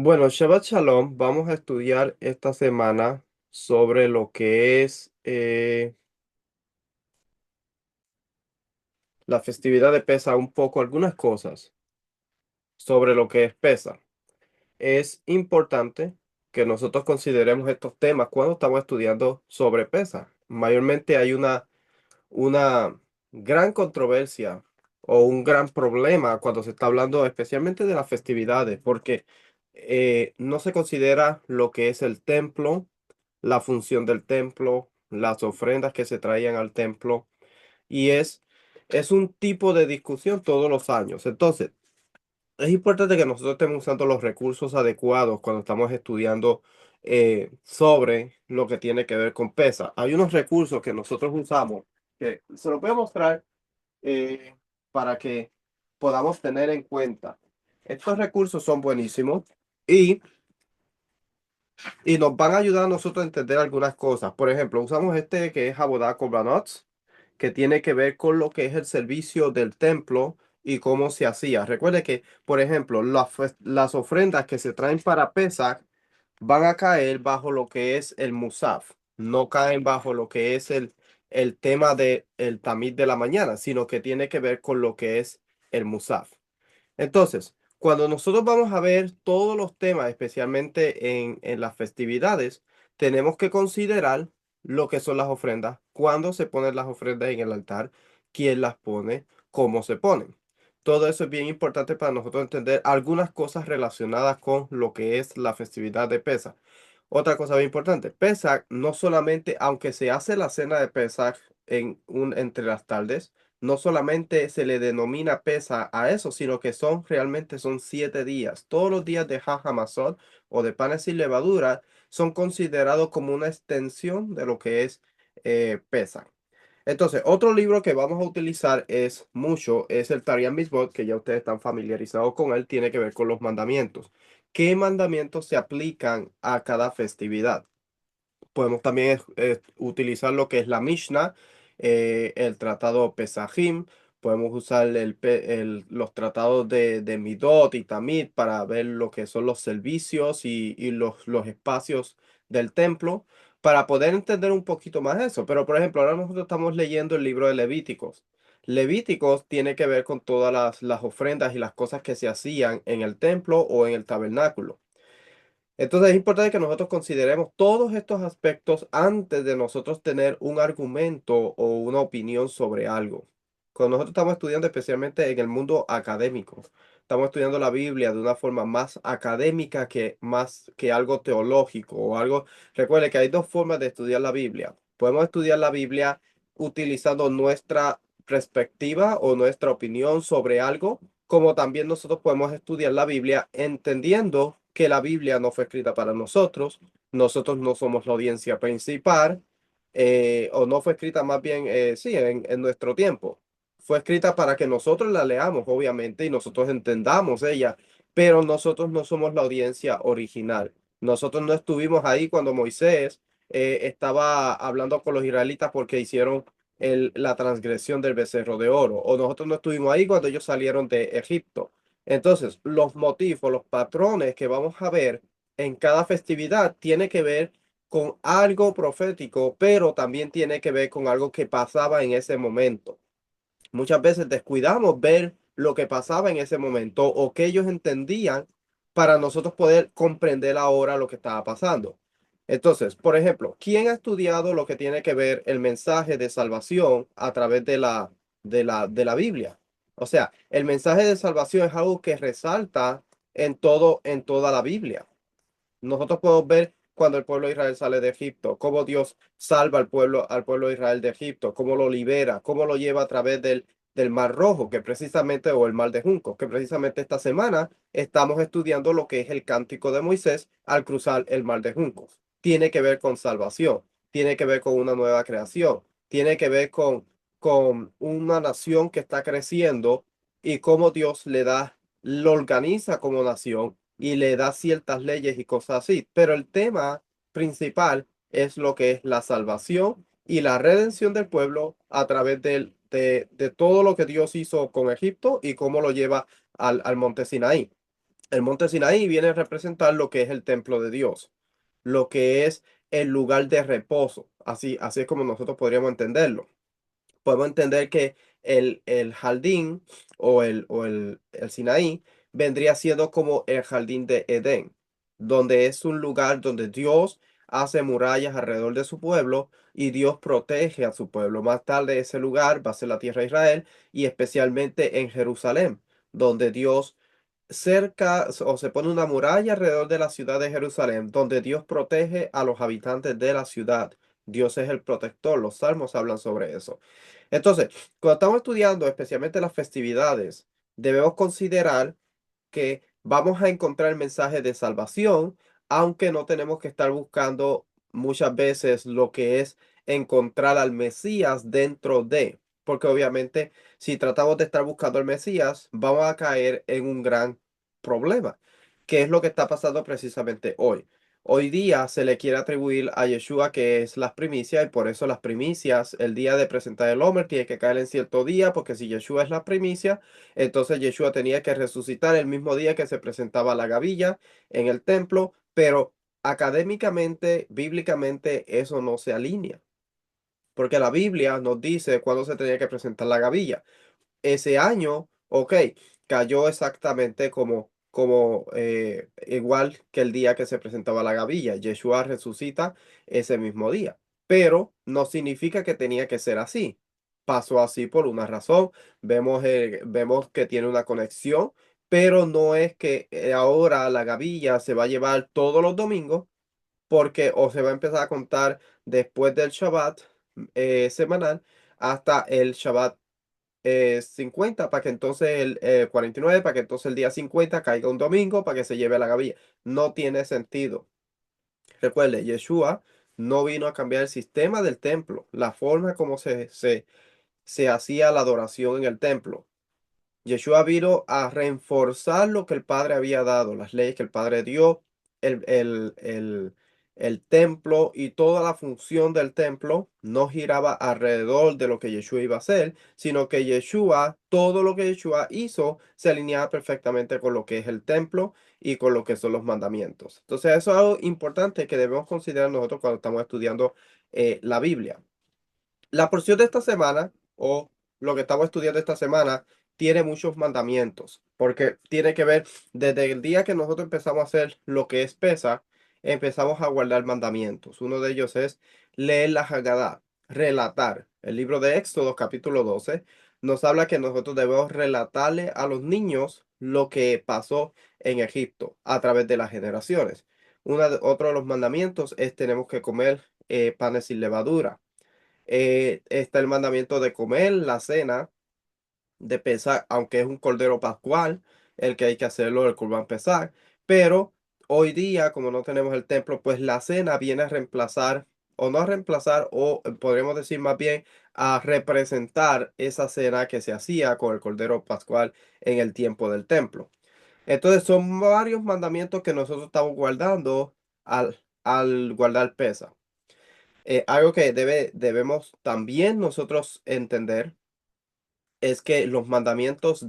Bueno, Shabbat Shalom, vamos a estudiar esta semana sobre lo que es la festividad de Pesa, un poco algunas cosas sobre lo que es Pesa. Es importante que nosotros consideremos estos temas cuando estamos estudiando sobre Pesa. Mayormente hay una gran controversia o un gran problema cuando se está hablando especialmente de las festividades, porque no se considera lo que es el templo, la función del templo, las ofrendas que se traían al templo, y es un tipo de discusión todos los años. Entonces, es importante que nosotros estemos usando los recursos adecuados cuando estamos estudiando sobre lo que tiene que ver con PESA. Hay unos recursos que nosotros usamos que se los voy a mostrar eh, para que podamos tener en cuenta. Estos recursos son buenísimos y, y nos van a ayudar a nosotros a entender algunas cosas. Por ejemplo, usamos este que es Abodá Korbanot, que tiene que ver con lo que es el servicio del templo y cómo se hacía. Recuerde que, por ejemplo, las ofrendas que se traen para Pesach van a caer bajo lo que es el Musaf, no caen bajo lo que es el tema del Tamid de la mañana, sino que tiene que ver con lo que es el Musaf. Entonces, cuando nosotros vamos a ver todos los temas, especialmente en las festividades, tenemos que considerar lo que son las ofrendas, cuándo se ponen las ofrendas en el altar, quién las pone, cómo se ponen. Todo eso es bien importante para nosotros entender algunas cosas relacionadas con lo que es la festividad de Pesach. Otra cosa bien importante, Pesach no solamente, aunque se hace la cena de Pesach entre las tardes, no solamente se le denomina pesa a eso, sino que realmente son 7 días. Todos los días de Hajamazot o de panes sin levadura son considerados como una extensión de lo que es pesa. Entonces, otro libro que vamos a utilizar es el Tarian Mitzvot, que ya ustedes están familiarizados con él, tiene que ver con los mandamientos. ¿Qué mandamientos se aplican a cada festividad? Podemos también utilizar lo que es la Mishnah, el tratado Pesajim. Podemos usar los tratados de Midot y Tamid para ver lo que son los servicios y los espacios del templo, para poder entender un poquito más eso. Pero, por ejemplo, ahora nosotros estamos leyendo el libro de Levíticos. Levíticos tiene que ver con todas las ofrendas y las cosas que se hacían en el templo o en el tabernáculo. Entonces es importante que nosotros consideremos todos estos aspectos antes de nosotros tener un argumento o una opinión sobre algo. Cuando nosotros estamos estudiando, especialmente en el mundo académico, estamos estudiando la Biblia de una forma más académica que más que algo teológico o algo. Recuerde que hay dos formas de estudiar la Biblia. Podemos estudiar la Biblia utilizando nuestra perspectiva o nuestra opinión sobre algo, como también nosotros podemos estudiar la Biblia entendiendo que la Biblia no fue escrita para nosotros no somos la audiencia principal, o no fue escrita más bien, sí, en nuestro tiempo. Fue escrita para que nosotros la leamos, obviamente, y nosotros entendamos ella, pero nosotros no somos la audiencia original. Nosotros no estuvimos ahí cuando Moisés estaba hablando con los israelitas porque hicieron la transgresión del becerro de oro, o nosotros no estuvimos ahí cuando ellos salieron de Egipto. Entonces, los motivos, los patrones que vamos a ver en cada festividad tiene que ver con algo profético, pero también tiene que ver con algo que pasaba en ese momento. Muchas veces descuidamos ver lo que pasaba en ese momento o que ellos entendían para nosotros poder comprender ahora lo que estaba pasando. Entonces, por ejemplo, ¿quién ha estudiado lo que tiene que ver el mensaje de salvación a través de la Biblia? O sea, el mensaje de salvación es algo que resalta en toda la Biblia. Nosotros podemos ver cuando el pueblo de Israel sale de Egipto, cómo Dios salva al pueblo de Israel de Egipto, cómo lo libera, cómo lo lleva a través del Mar Rojo, que precisamente, o el Mar de Juncos, que precisamente esta semana estamos estudiando lo que es el cántico de Moisés al cruzar el Mar de Juncos. Tiene que ver con salvación, tiene que ver con una nueva creación, tiene que ver con una nación que está creciendo y cómo Dios lo organiza como nación y le da ciertas leyes y cosas así. Pero el tema principal es lo que es la salvación y la redención del pueblo a través de todo lo que Dios hizo con Egipto y cómo lo lleva al monte Sinaí. El monte Sinaí viene a representar lo que es el templo de Dios, lo que es el lugar de reposo. Así es como nosotros podríamos entenderlo. Podemos entender que el jardín o el Sinaí vendría siendo como el jardín de Edén, donde es un lugar donde Dios hace murallas alrededor de su pueblo y Dios protege a su pueblo. Más tarde ese lugar va a ser la tierra de Israel y especialmente en Jerusalén, donde Dios cerca o se pone una muralla alrededor de la ciudad de Jerusalén, donde Dios protege a los habitantes de la ciudad. Dios es el protector. Los salmos hablan sobre eso. Entonces, cuando estamos estudiando especialmente las festividades, debemos considerar que vamos a encontrar el mensaje de salvación, aunque no tenemos que estar buscando muchas veces lo que es encontrar al Mesías dentro de, porque obviamente si tratamos de estar buscando al Mesías, vamos a caer en un gran problema, que es lo que está pasando precisamente hoy. Hoy día se le quiere atribuir a Yeshua que es las primicias y por eso las primicias, el día de presentar el hombre tiene que caer en cierto día, porque si Yeshua es la primicia, entonces Yeshua tenía que resucitar el mismo día que se presentaba la gavilla en el templo, pero académicamente, bíblicamente, eso no se alinea, porque la Biblia nos dice cuándo se tenía que presentar la gavilla. Ese año, ok, cayó exactamente como igual que el día que se presentaba la gavilla. Yeshua resucita ese mismo día, pero no significa que tenía que ser así. Pasó así por una razón. Vemos que tiene una conexión, pero no es que ahora la gavilla se va a llevar todos los domingos, porque o se va a empezar a contar después del Shabbat semanal hasta el Shabbat 50 para que entonces el 49 para que entonces el día 50 caiga un domingo para que se lleve la gavilla. No tiene sentido. Recuerde, Yeshua no vino a cambiar el sistema del templo, la forma como se hacía la adoración en el templo. Yeshua vino a reforzar lo que el Padre había dado, las leyes que el Padre dio, el, el, el, el templo y toda la función del templo no giraba alrededor de lo que Yeshua iba a hacer, sino que Yeshua, todo lo que Yeshua hizo, se alineaba perfectamente con lo que es el templo y con lo que son los mandamientos. Entonces, eso es algo importante que debemos considerar nosotros cuando estamos estudiando la Biblia. La porción de esta semana, o lo que estamos estudiando esta semana, tiene muchos mandamientos, porque tiene que ver desde el día que nosotros empezamos a hacer lo que es pesa, empezamos a guardar mandamientos. Uno de ellos es leer la Haggadah, relatar. El libro de Éxodo, capítulo 12, nos habla que nosotros debemos relatarle a los niños lo que pasó en Egipto a través de las generaciones. Otro de los mandamientos es tenemos que comer panes sin levadura. Está el mandamiento de comer la cena de pesar, aunque es un cordero pascual, el que hay que hacerlo, el Corban pesar. Pero hoy día, como no tenemos el templo, pues la cena viene a reemplazar, o no a reemplazar, o podríamos decir más bien a representar esa cena que se hacía con el cordero pascual en el tiempo del templo. Entonces son varios mandamientos que nosotros estamos guardando al guardar pesa. Algo que debemos también nosotros entender es que los mandamientos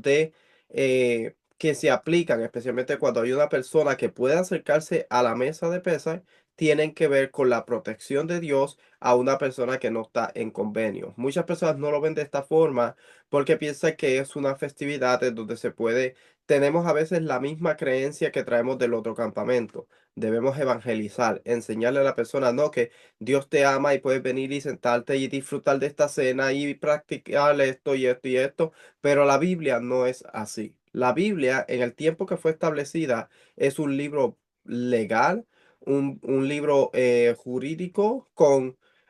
que se aplican, especialmente cuando hay una persona que puede acercarse a la mesa de pesas, tienen que ver con la protección de Dios a una persona que no está en convenio. Muchas personas no lo ven de esta forma porque piensan que es una festividad en donde se puede, tenemos a veces la misma creencia que traemos del otro campamento. Debemos evangelizar, enseñarle a la persona, no, que Dios te ama y puedes venir y sentarte y disfrutar de esta cena y practicar esto y esto y esto, pero la Biblia no es así. La Biblia, en el tiempo que fue establecida, es un libro legal, un libro jurídico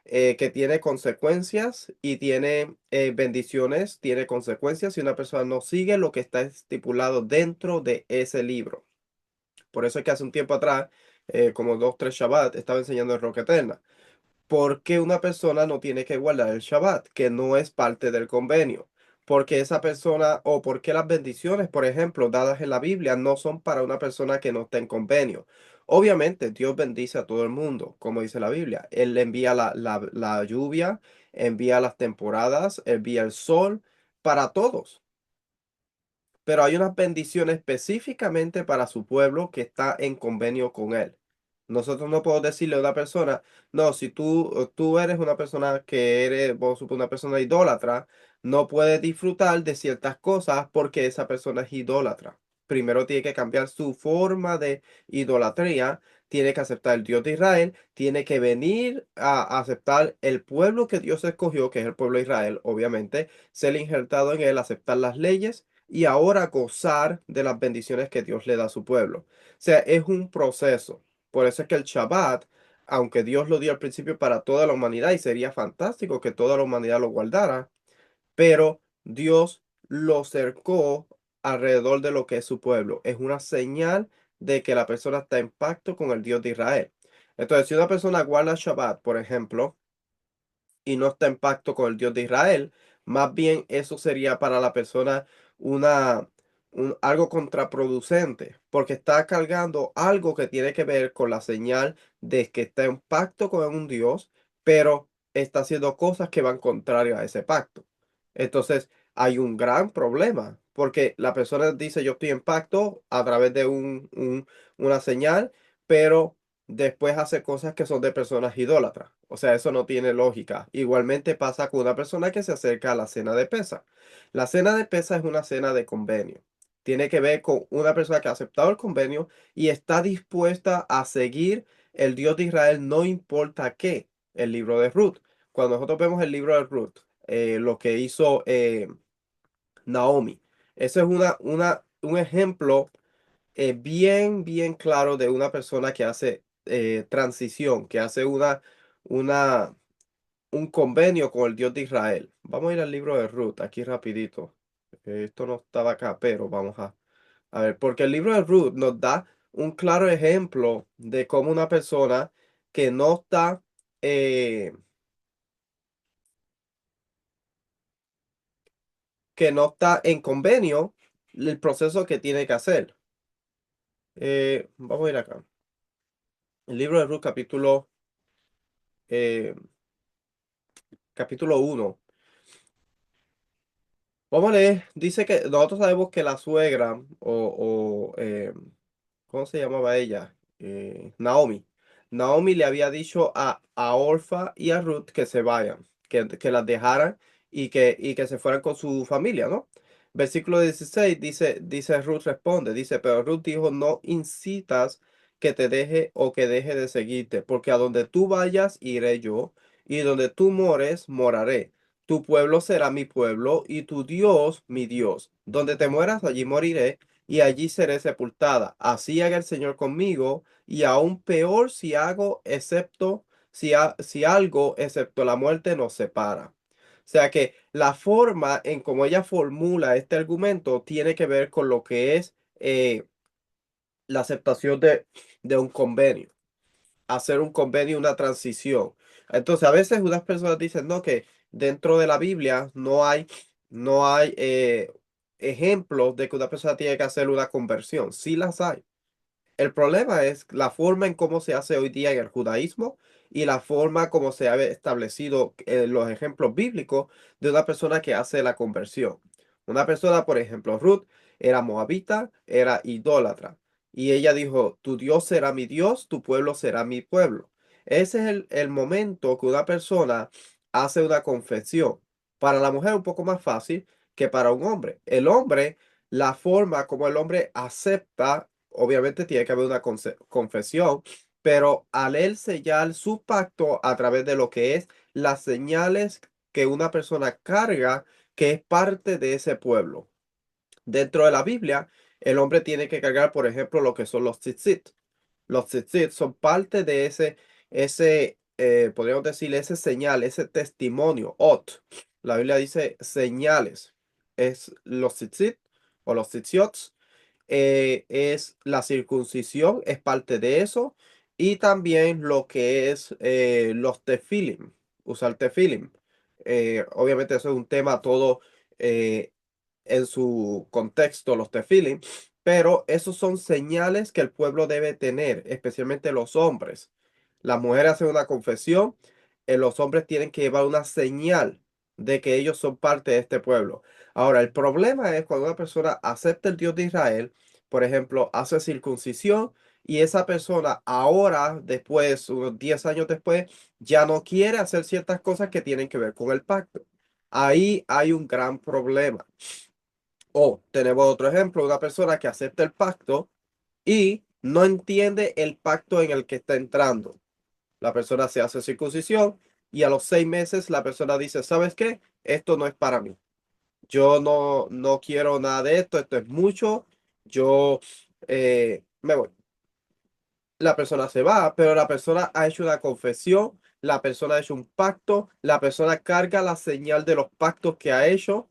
que tiene consecuencias y tiene bendiciones, tiene consecuencias si una persona no sigue lo que está estipulado dentro de ese libro. Por eso es que hace un tiempo atrás, como dos, tres Shabbat, estaba enseñando en Roca Eterna. ¿Por qué una persona no tiene que guardar el Shabbat, que no es parte del convenio? Porque esa persona, o porque las bendiciones, por ejemplo, dadas en la Biblia, no son para una persona que no está en convenio. Obviamente, Dios bendice a todo el mundo, como dice la Biblia. Él le envía la lluvia, envía las temporadas, envía el sol para todos. pero hay unas bendiciones específicamente para su pueblo que está en convenio con él. Nosotros no podemos decirle a una persona, no, si tú eres una persona que eres, vos supone una persona idólatra, no puedes disfrutar de ciertas cosas porque esa persona es idólatra. Primero tiene que cambiar su forma de idolatría, tiene que aceptar el Dios de Israel, tiene que venir a aceptar el pueblo que Dios escogió, que es el pueblo de Israel, obviamente, ser injertado en él, aceptar las leyes y ahora gozar de las bendiciones que Dios le da a su pueblo. O sea, es un proceso. Por eso es que el Shabbat, aunque Dios lo dio al principio para toda la humanidad y sería fantástico que toda la humanidad lo guardara, pero Dios lo cercó alrededor de lo que es su pueblo. Es una señal de que la persona está en pacto con el Dios de Israel. Entonces, si una persona guarda Shabbat, por ejemplo, y no está en pacto con el Dios de Israel, más bien eso sería para la persona una, algo contraproducente, porque está cargando algo que tiene que ver con la señal de que está en pacto con un Dios, pero está haciendo cosas que van contrarias a ese pacto. Entonces, hay un gran problema, porque la persona dice yo estoy en pacto a través de una señal, pero después hace cosas que son de personas idólatras. O sea, eso no tiene lógica. Igualmente pasa con una persona que se acerca a la cena de pesa. La cena de pesa es una cena de convenio. Tiene que ver con una persona que ha aceptado el convenio y está dispuesta a seguir el Dios de Israel, no importa qué, el libro de Ruth. Cuando nosotros vemos el libro de Ruth, lo que hizo Naomi, eso es un ejemplo bien claro de una persona que hace transición, que hace una, un convenio con el Dios de Israel. Vamos a ir al libro de Ruth, aquí rapidito. Esto no estaba acá, pero vamos a ver, porque el libro de Ruth nos da un claro ejemplo de cómo una persona que no está, que no está en convenio, el proceso que tiene que hacer. Vamos a ir acá. El libro de Ruth, eh, capítulo 1. Vamos a leer. Dice que nosotros sabemos que la suegra ¿cómo se llamaba ella? Naomi. Naomi le había dicho a Orfa y a Ruth que se vayan, que las dejaran y que se fueran con su familia, ¿no? Versículo 16 dice Ruth responde, dice, pero Ruth dijo, no incitas que te deje o que deje de seguirte, porque a donde tú vayas iré yo, y donde tú mores, moraré. Tu pueblo será mi pueblo y tu Dios mi Dios. Donde te mueras, allí moriré y allí seré sepultada. Así haga el Señor conmigo, y aún peor si hago, excepto, si algo, excepto la muerte, nos separa. O sea que la forma en cómo ella formula este argumento tiene que ver con lo que es la aceptación de un convenio, hacer un convenio, una transición. Entonces, a veces unas personas dicen, no, que dentro de la Biblia no hay ejemplos de que una persona tiene que hacer una conversión. Sí las hay. El problema es la forma en cómo se hace hoy día en el judaísmo y la forma como se ha establecido en los ejemplos bíblicos de una persona que hace la conversión. Una persona, por ejemplo, Ruth, era moabita, era idólatra. Y ella dijo, tu Dios será mi Dios, tu pueblo será mi pueblo. Ese es el momento que una persona hace una confesión. Para la mujer es un poco más fácil que para un hombre. El hombre, la forma como el hombre acepta, obviamente tiene que haber una confesión, pero al él sellar su pacto a través de lo que es las señales que una persona carga, que es parte de ese pueblo. Dentro de la Biblia, el hombre tiene que cargar, por ejemplo, lo que son los tzitzit. Los tzitzit son parte de podríamos decir, ese señal, ese testimonio, ot. La Biblia dice señales. Es los tzitzit o los tzitziot, es la circuncisión, es parte de eso. Y también lo que es los tefilim, usar tefilim. Obviamente eso es un tema todo eh, en su contexto, los tefilim, pero esos son señales que el pueblo debe tener, especialmente los hombres. Las mujeres hacen una confesión, los hombres tienen que llevar una señal, de que ellos son parte de este pueblo. Ahora, el problema es cuando una persona acepta el Dios de Israel, por ejemplo, hace circuncisión y esa persona ahora, después, unos 10 años después, ya no quiere hacer ciertas cosas que tienen que ver con el pacto. Ahí hay un gran problema. O tenemos otro ejemplo, una persona que acepta el pacto y no entiende el pacto en el que está entrando. La persona se hace circuncisión y a los 6 meses la persona dice, ¿sabes qué? Esto no es para mí. Yo no quiero nada de esto, esto es mucho. Yo me voy. La persona se va, pero la persona ha hecho una confesión, la persona ha hecho un pacto, la persona carga la señal de los pactos que ha hecho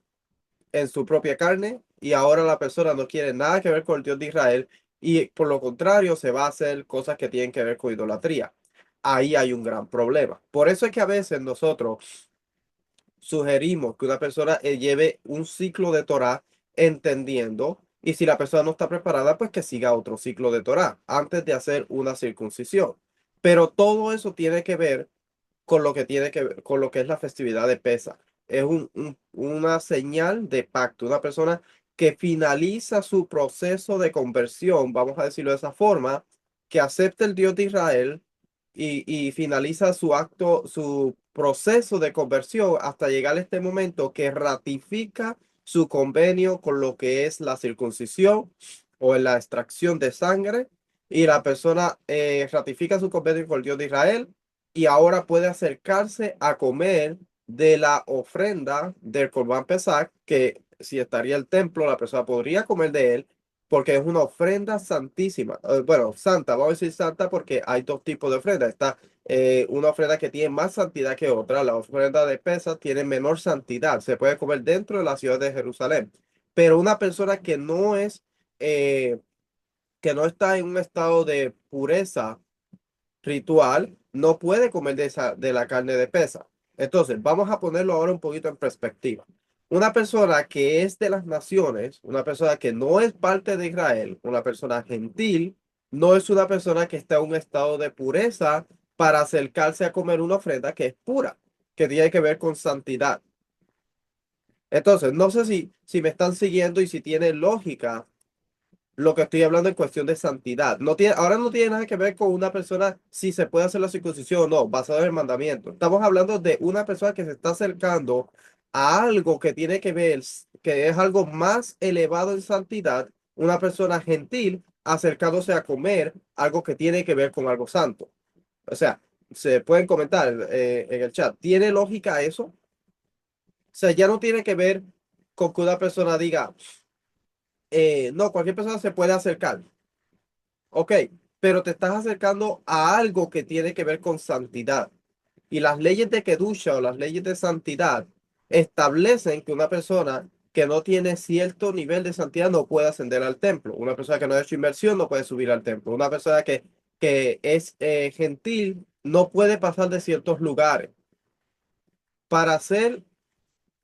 en su propia carne y ahora la persona no quiere nada que ver con el Dios de Israel y por lo contrario se va a hacer cosas que tienen que ver con idolatría. Ahí hay un gran problema. Por eso es que a veces nosotros sugerimos que una persona lleve un ciclo de Torah entendiendo y si la persona no está preparada, pues que siga otro ciclo de Torah antes de hacer una circuncisión. Pero todo eso tiene que ver con lo que tiene que ver con lo que es la festividad de Pesaj. Es una señal de pacto, una persona que finaliza su proceso de conversión, vamos a decirlo de esa forma, que acepta el Dios de Israel y finaliza su acto, su proceso de conversión hasta llegar a este momento que ratifica su convenio con lo que es la circuncisión o la extracción de sangre y la persona ratifica su convenio con el Dios de Israel y ahora puede acercarse a comer de la ofrenda del Corban Pesach, que si estaría el templo, la persona podría comer de él, porque es una ofrenda santísima. Bueno, santa, vamos a decir santa porque hay dos tipos de ofrenda. Está una ofrenda que tiene más santidad que otra. La ofrenda de Pesach tiene menor santidad. Se puede comer dentro de la ciudad de Jerusalén. Pero una persona eh, que no está en un estado de pureza ritual, no puede comer de la carne de pesa. Entonces, vamos a ponerlo ahora un poquito en perspectiva. Una persona que es de las naciones, una persona que no es parte de Israel, una persona gentil, no es una persona que está en un estado de pureza para acercarse a comer una ofrenda que es pura, que tiene que ver con santidad. Entonces, no sé si me están siguiendo y si tiene lógica lo que estoy hablando en cuestión de santidad. No tiene, ahora no tiene nada que ver con una persona si se puede hacer la circuncisión o no, basado en el mandamiento. Estamos hablando de una persona que se está acercando a algo que tiene que ver, que es algo más elevado en santidad, una persona gentil acercándose a comer algo que tiene que ver con algo santo. O sea, se pueden comentar en el chat. ¿Tiene lógica eso? O sea, ya no tiene que ver con que una persona diga, no, cualquier persona se puede acercar. Ok, pero te estás acercando a algo que tiene que ver con santidad. Y las leyes de Kedusha o las leyes de santidad establecen que una persona que no tiene cierto nivel de santidad no puede ascender al templo. Una persona que no ha hecho inversión no puede subir al templo. Una persona que es gentil no puede pasar de ciertos lugares. Para ser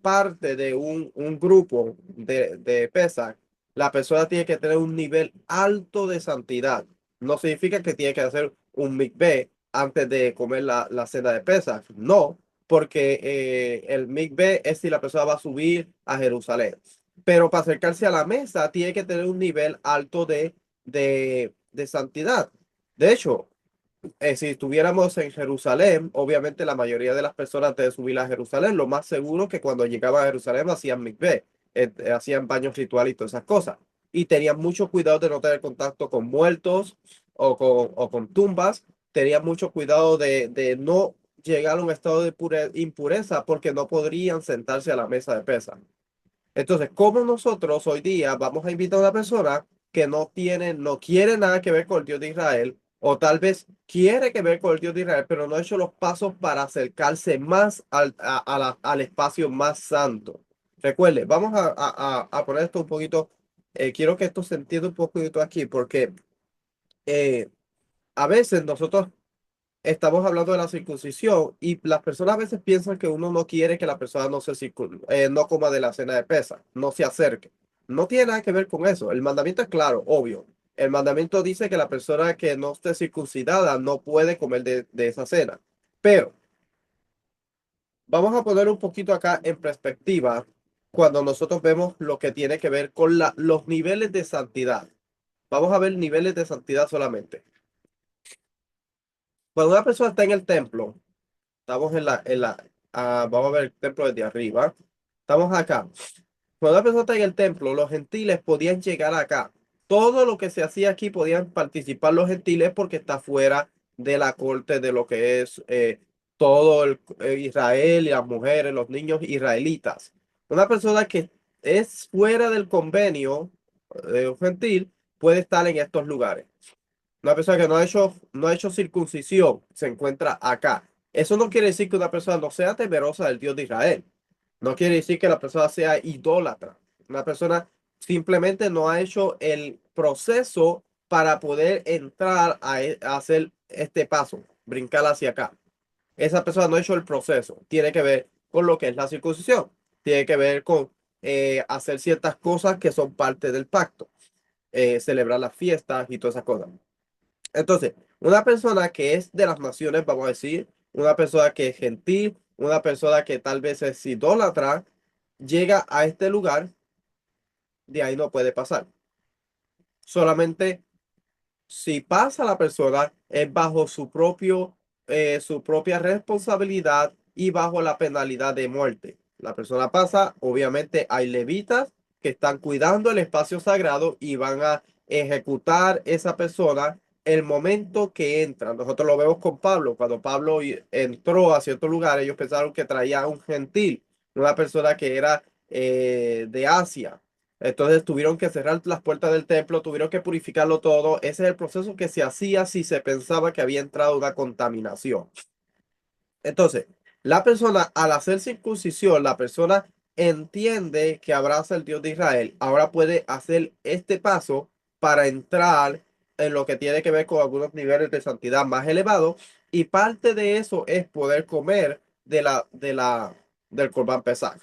parte de un grupo de Pesach, la persona tiene que tener un nivel alto de santidad. No significa que tiene que hacer un mikveh antes de comer la cena de Pesach. No, porque el mikveh es si la persona va a subir a Jerusalén. Pero para acercarse a la mesa tiene que tener un nivel alto de santidad. De hecho, si estuviéramos en Jerusalén, obviamente la mayoría de las personas antes de subir a Jerusalén, lo más seguro que cuando llegaban a Jerusalén hacían mikveh, hacían baños rituales y todas esas cosas. Y tenían mucho cuidado de no tener contacto con muertos o con tumbas. Tenían mucho cuidado de no llegar a un estado de impureza porque no podrían sentarse a la mesa de pesa. Entonces, ¿cómo nosotros hoy día vamos a invitar a una persona que no quiere nada que ver con el Dios de Israel, o tal vez quiere que ver con el Dios de Israel, pero no ha hecho los pasos para acercarse más al espacio más santo? Recuerde, vamos a poner esto un poquito, quiero que esto se entienda un poquito aquí, porque eh, a veces nosotros estamos hablando de la circuncisión y las personas a veces piensan que uno no quiere que la persona no coma de la cena de pesa, no se acerque. No tiene nada que ver con eso. El mandamiento es claro, obvio. El mandamiento dice que la persona que no esté circuncidada no puede comer de esa cena. Pero Vamos a poner un poquito acá en perspectiva cuando nosotros vemos lo que tiene que ver con los niveles de santidad. Vamos a ver niveles de santidad solamente. Cuando una persona está en el templo, estamos vamos a ver el templo desde arriba. Estamos acá. Cuando una persona está en el templo, los gentiles podían llegar acá. Todo lo que se hacía aquí podían participar los gentiles porque está fuera de la corte de lo que es todo Israel y las mujeres, los niños israelitas. Una persona que es fuera del convenio de un gentil puede estar en estos lugares. Una persona que no ha hecho circuncisión se encuentra acá. Eso no quiere decir que una persona no sea temerosa del Dios de Israel. No quiere decir que la persona sea idólatra. Una persona simplemente no ha hecho el proceso para poder entrar a hacer este paso, brincar hacia acá. Esa persona no ha hecho el proceso. Tiene que ver con lo que es la circuncisión. Tiene que ver con hacer ciertas cosas que son parte del pacto. Celebrar las fiestas y todas esas cosas. Entonces, una persona que es de las naciones, vamos a decir, una persona que es gentil, una persona que tal vez es idólatra, llega a este lugar, de ahí no puede pasar. Solamente si pasa la persona, es bajo su propia responsabilidad y bajo la penalidad de muerte. La persona pasa, obviamente hay levitas que están cuidando el espacio sagrado y van a ejecutar esa persona el momento que entra. Nosotros lo vemos con Pablo. Cuando Pablo entró a ciertos lugares, ellos pensaron que traía un gentil, una persona que era de Asia. Entonces tuvieron que cerrar las puertas del templo, tuvieron que purificarlo todo. Ese es el proceso que se hacía si se pensaba que había entrado una contaminación. Entonces, la persona al hacer circuncisión, la persona entiende que abraza el Dios de Israel. Ahora puede hacer este paso para entrar en lo que tiene que ver con algunos niveles de santidad más elevados. Y parte de eso es poder comer del Corban Pesach.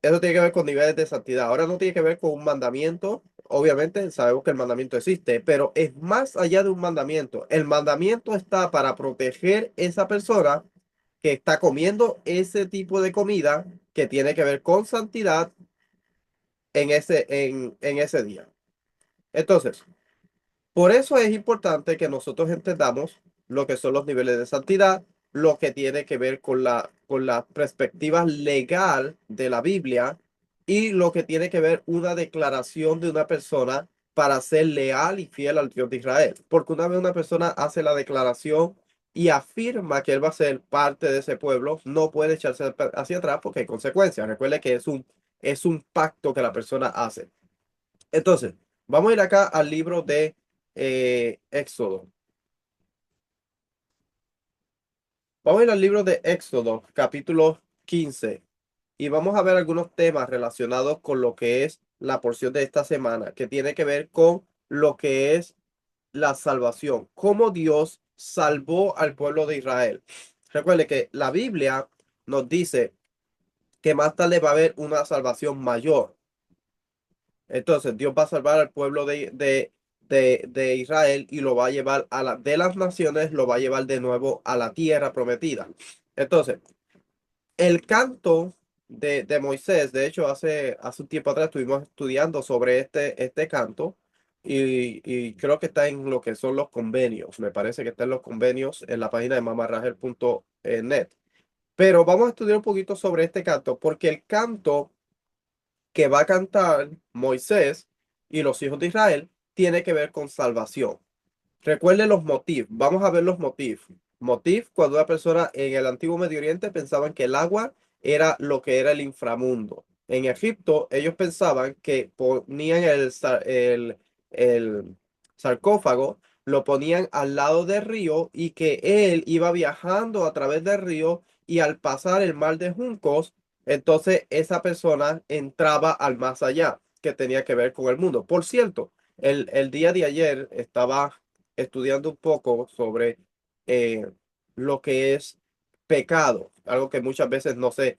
Eso tiene que ver con niveles de santidad. Ahora no tiene que ver con un mandamiento. Obviamente sabemos que el mandamiento existe, pero es más allá de un mandamiento. El mandamiento está para proteger esa persona que está comiendo ese tipo de comida que tiene que ver con santidad en ese día. Entonces, por eso es importante que nosotros entendamos lo que son los niveles de santidad, lo que tiene que ver con la perspectiva legal de la Biblia y lo que tiene que ver una declaración de una persona para ser leal y fiel al Dios de Israel. Porque una vez una persona hace la declaración y afirma que él va a ser parte de ese pueblo, no puede echarse hacia atrás porque hay consecuencias. Recuerde que es un pacto que la persona hace. Entonces, vamos a ir acá al libro de Éxodo. Vamos a ir al libro de Éxodo, capítulo 15, y vamos a ver algunos temas relacionados con lo que es la porción de esta semana, que tiene que ver con lo que es la salvación, cómo Dios salvó al pueblo de Israel. Recuerde que la Biblia nos dice que más tarde va a haber una salvación mayor. Entonces Dios va a salvar al pueblo de Israel y lo va a llevar de las naciones, lo va a llevar de nuevo a la tierra prometida. Entonces, el canto de Moisés, de hecho, hace un tiempo atrás estuvimos estudiando sobre este canto y creo que está en lo que son los convenios. Me parece que está en los convenios en la página de mamarragel.net. Pero vamos a estudiar un poquito sobre este canto porque el canto que va a cantar Moisés y los hijos de Israel tiene que ver con salvación. Recuerde los motivos. Vamos a ver los motivos. Motiv, cuando una persona en el antiguo Medio Oriente pensaban que el agua era lo que era el inframundo. En Egipto, ellos pensaban que ponían el sarcófago, lo ponían al lado del río y que él iba viajando a través del río y al pasar el mar de juncos, entonces esa persona entraba al más allá, que tenía que ver con el mundo. Por cierto, el día de ayer estaba estudiando un poco sobre eh, lo que es pecado, algo que muchas veces no se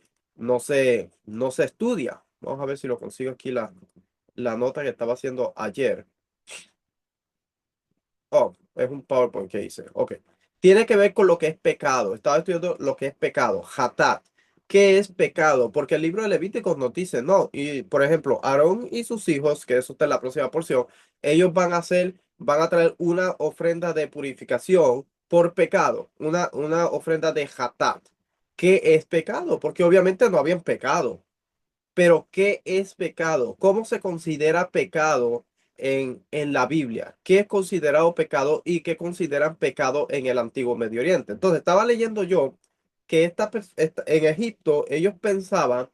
estudia. Vamos a ver si lo consigo aquí la nota que estaba haciendo ayer. Oh, es un PowerPoint que hice. Ok. tiene que ver con lo que es pecado. Estaba estudiando lo que es pecado, hatat. ¿Qué es pecado? Porque el libro de Levíticos nos dice, no, y por ejemplo, Aarón y sus hijos, que eso está en la próxima porción, ellos van a traer una ofrenda de purificación por pecado, una ofrenda de hatat. ¿Qué es pecado? Porque obviamente no habían pecado. Pero, ¿qué es pecado? ¿Cómo se considera pecado en la Biblia? ¿Qué es considerado pecado y qué consideran pecado en el antiguo Medio Oriente? Entonces, estaba leyendo yo que en Egipto ellos pensaban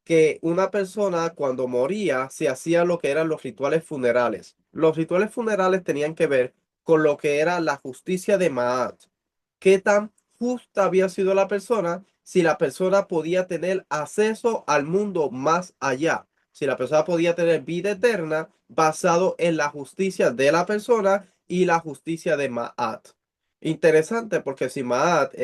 que una persona cuando moría se hacía lo que eran los rituales funerales. Los rituales funerales tenían que ver con lo que era la justicia de Maat. ¿Qué tan justa había sido la persona si la persona podía tener acceso al mundo más allá? Si la persona podía tener vida eterna basado en la justicia de la persona y la justicia de Maat. Interesante porque si Maat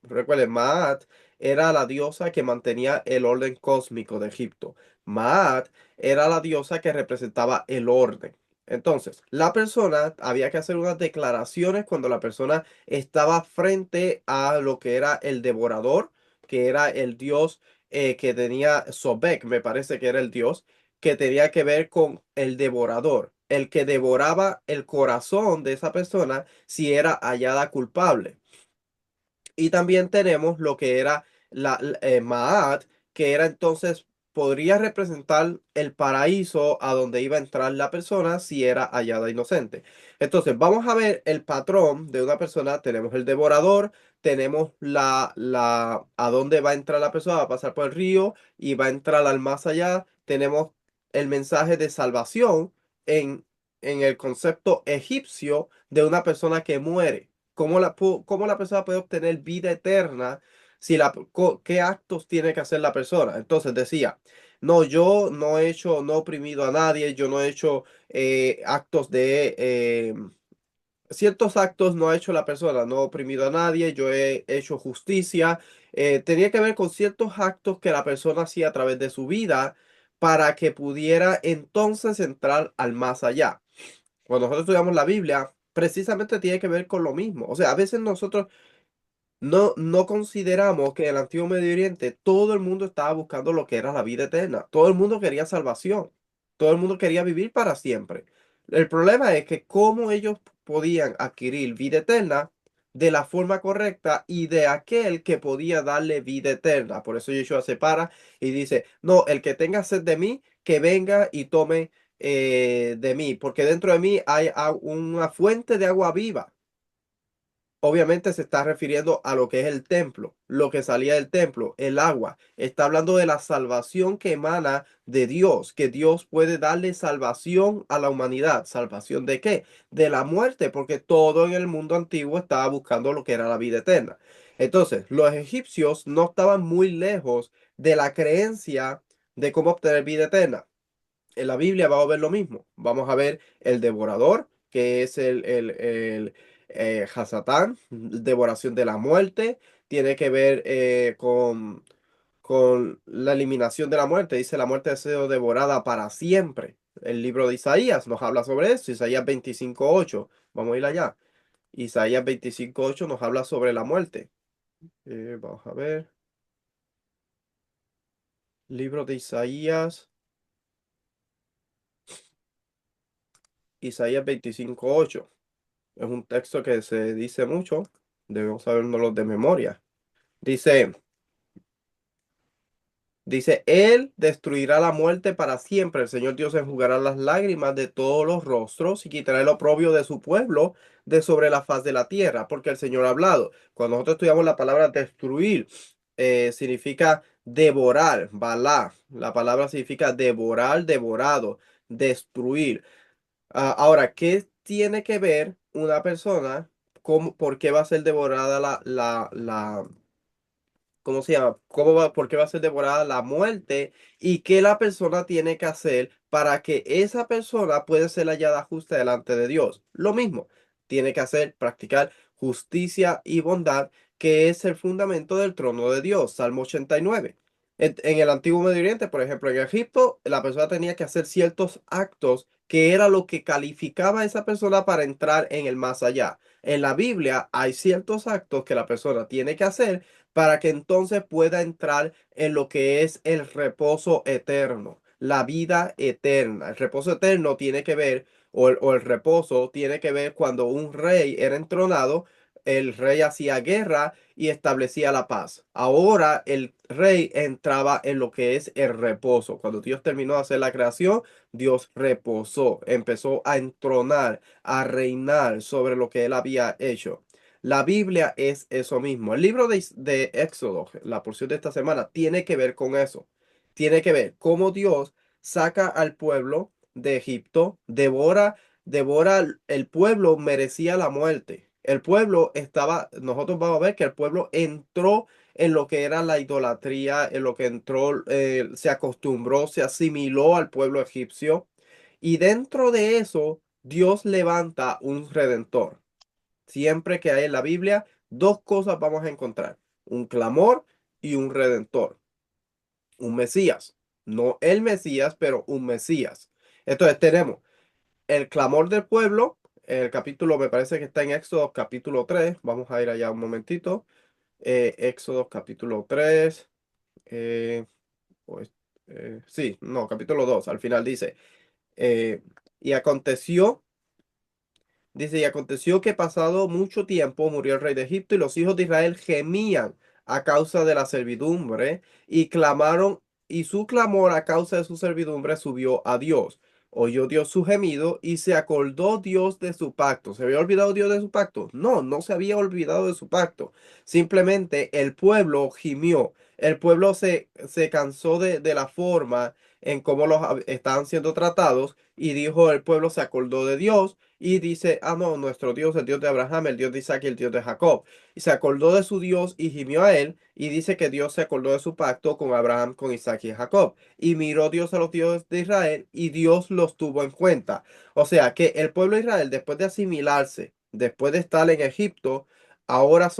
recuerden, Maat era la diosa que mantenía el orden cósmico de Egipto. Maat era la diosa que representaba el orden. Entonces, la persona había que hacer unas declaraciones cuando la persona estaba frente a lo que era el devorador, que era el dios que tenía Sobek, me parece que era el dios, que tenía que ver con el devorador, el que devoraba el corazón de esa persona si era hallada culpable. Y también tenemos lo que era Maat, que era entonces, podría representar el paraíso a donde iba a entrar la persona si era hallada inocente. Entonces, vamos a ver el patrón de una persona. Tenemos el devorador, tenemos a dónde va a entrar la persona, va a pasar por el río y va a entrar al más allá. Tenemos el mensaje de salvación en, en el concepto egipcio de una persona que muere. ¿Cómo la persona puede obtener vida eterna si qué actos tiene que hacer la persona? Entonces decía, no, yo no he hecho, no he oprimido a nadie, yo no he hecho actos ciertos actos no ha hecho la persona, no he oprimido a nadie, yo he hecho justicia. Tenía que ver con ciertos actos que la persona hacía a través de su vida para que pudiera entonces entrar al más allá. Cuando nosotros estudiamos la Biblia, precisamente tiene que ver con lo mismo. O sea, a veces nosotros no consideramos que en el Antiguo Medio Oriente todo el mundo estaba buscando lo que era la vida eterna. Todo el mundo quería salvación. Todo el mundo quería vivir para siempre. El problema es que cómo ellos podían adquirir vida eterna de la forma correcta y de aquel que podía darle vida eterna. Por eso Yeshua se para y dice, no, el que tenga sed de mí, que venga y tome de mí, porque dentro de mí hay una fuente de agua viva. Obviamente se está refiriendo a lo que es el templo, lo que salía del templo, el agua. Está hablando de la salvación que emana de Dios, que Dios puede darle salvación a la humanidad. ¿Salvación de qué? De la muerte, porque todo en el mundo antiguo estaba buscando lo que era la vida eterna. Entonces, los egipcios no estaban muy lejos de la creencia de cómo obtener vida eterna. En la Biblia vamos a ver lo mismo. Vamos a ver el devorador, que es el Hasatán, devoración de la muerte. Tiene que ver con la eliminación de la muerte. Dice la muerte ha sido devorada para siempre. El libro de Isaías nos habla sobre eso. Isaías 25:8. Vamos a ir allá. Isaías 25:8 nos habla sobre la muerte. Vamos a ver. Libro de Isaías. Isaías 25:8. Es un texto que se dice mucho, debemos sabérnoslo de memoria. Dice, Él destruirá la muerte para siempre. El Señor Dios enjugará las lágrimas de todos los rostros y quitará el oprobio de su pueblo de sobre la faz de la tierra, porque el Señor ha hablado. Cuando nosotros estudiamos la palabra destruir, significa devorar, balá. La palabra significa devorar, devorado, destruir. Ahora, ¿qué tiene que ver una persona? ¿Por qué va a ser devorada ¿cómo se llama? ¿Por qué va a ser devorada la muerte? ¿Y qué la persona tiene que hacer para que esa persona pueda ser hallada justa delante de Dios? Lo mismo, tiene que hacer, practicar justicia y bondad, que es el fundamento del trono de Dios. Salmo 89. En el antiguo Medio Oriente, por ejemplo, en Egipto, la persona tenía que hacer ciertos actos que era lo que calificaba a esa persona para entrar en el más allá. En la Biblia hay ciertos actos que la persona tiene que hacer para que entonces pueda entrar en lo que es el reposo eterno, la vida eterna. El reposo eterno tiene que ver, o el reposo tiene que ver cuando un rey era entronado, el rey hacía guerra y establecía la paz. Ahora el rey entraba en lo que es el reposo. Cuando Dios terminó de hacer la creación, Dios reposó, empezó a entronar, a reinar sobre lo que él había hecho. La Biblia es eso mismo. El libro de Éxodo, la porción de esta semana, tiene que ver con eso. Tiene que ver cómo Dios saca al pueblo de Egipto, devora el pueblo, merecía la muerte. El pueblo estaba, nosotros vamos a ver que el pueblo entró en lo que era la idolatría, en lo que entró, se acostumbró, se asimiló al pueblo egipcio. Y dentro de eso, Dios levanta un redentor. Siempre que hay en la Biblia, dos cosas vamos a encontrar: un clamor y un redentor, un Mesías. No el Mesías, pero un Mesías. Entonces tenemos el clamor del pueblo. El capítulo me parece que está en Éxodo capítulo 3. Vamos a ir allá un momentito. Éxodo capítulo 3. eh, pues, sí, no, capítulo 2. Al final dice, eh, y aconteció. Dice, y aconteció que pasado mucho tiempo murió el rey de Egipto y los hijos de Israel gemían a causa de la servidumbre y clamaron, y su clamor a causa de su servidumbre subió a Dios. Oyó Dios su gemido y se acordó Dios de su pacto. ¿Se había olvidado Dios de su pacto? No, no se había olvidado de su pacto. Simplemente el pueblo gimió. El pueblo se cansó de la forma en cómo estaban siendo tratados y dijo, el pueblo se acordó de Dios y dice, ah, no, nuestro Dios, el Dios de Abraham, el Dios de Isaac y el Dios de Jacob. Y se acordó de su Dios y gimió a él. Y dice que Dios se acordó de su pacto con Abraham, con Isaac y Jacob. Y miró Dios a los dioses de Israel y Dios los tuvo en cuenta. O sea que el pueblo de Israel, después de asimilarse, después de estar en Egipto, ahora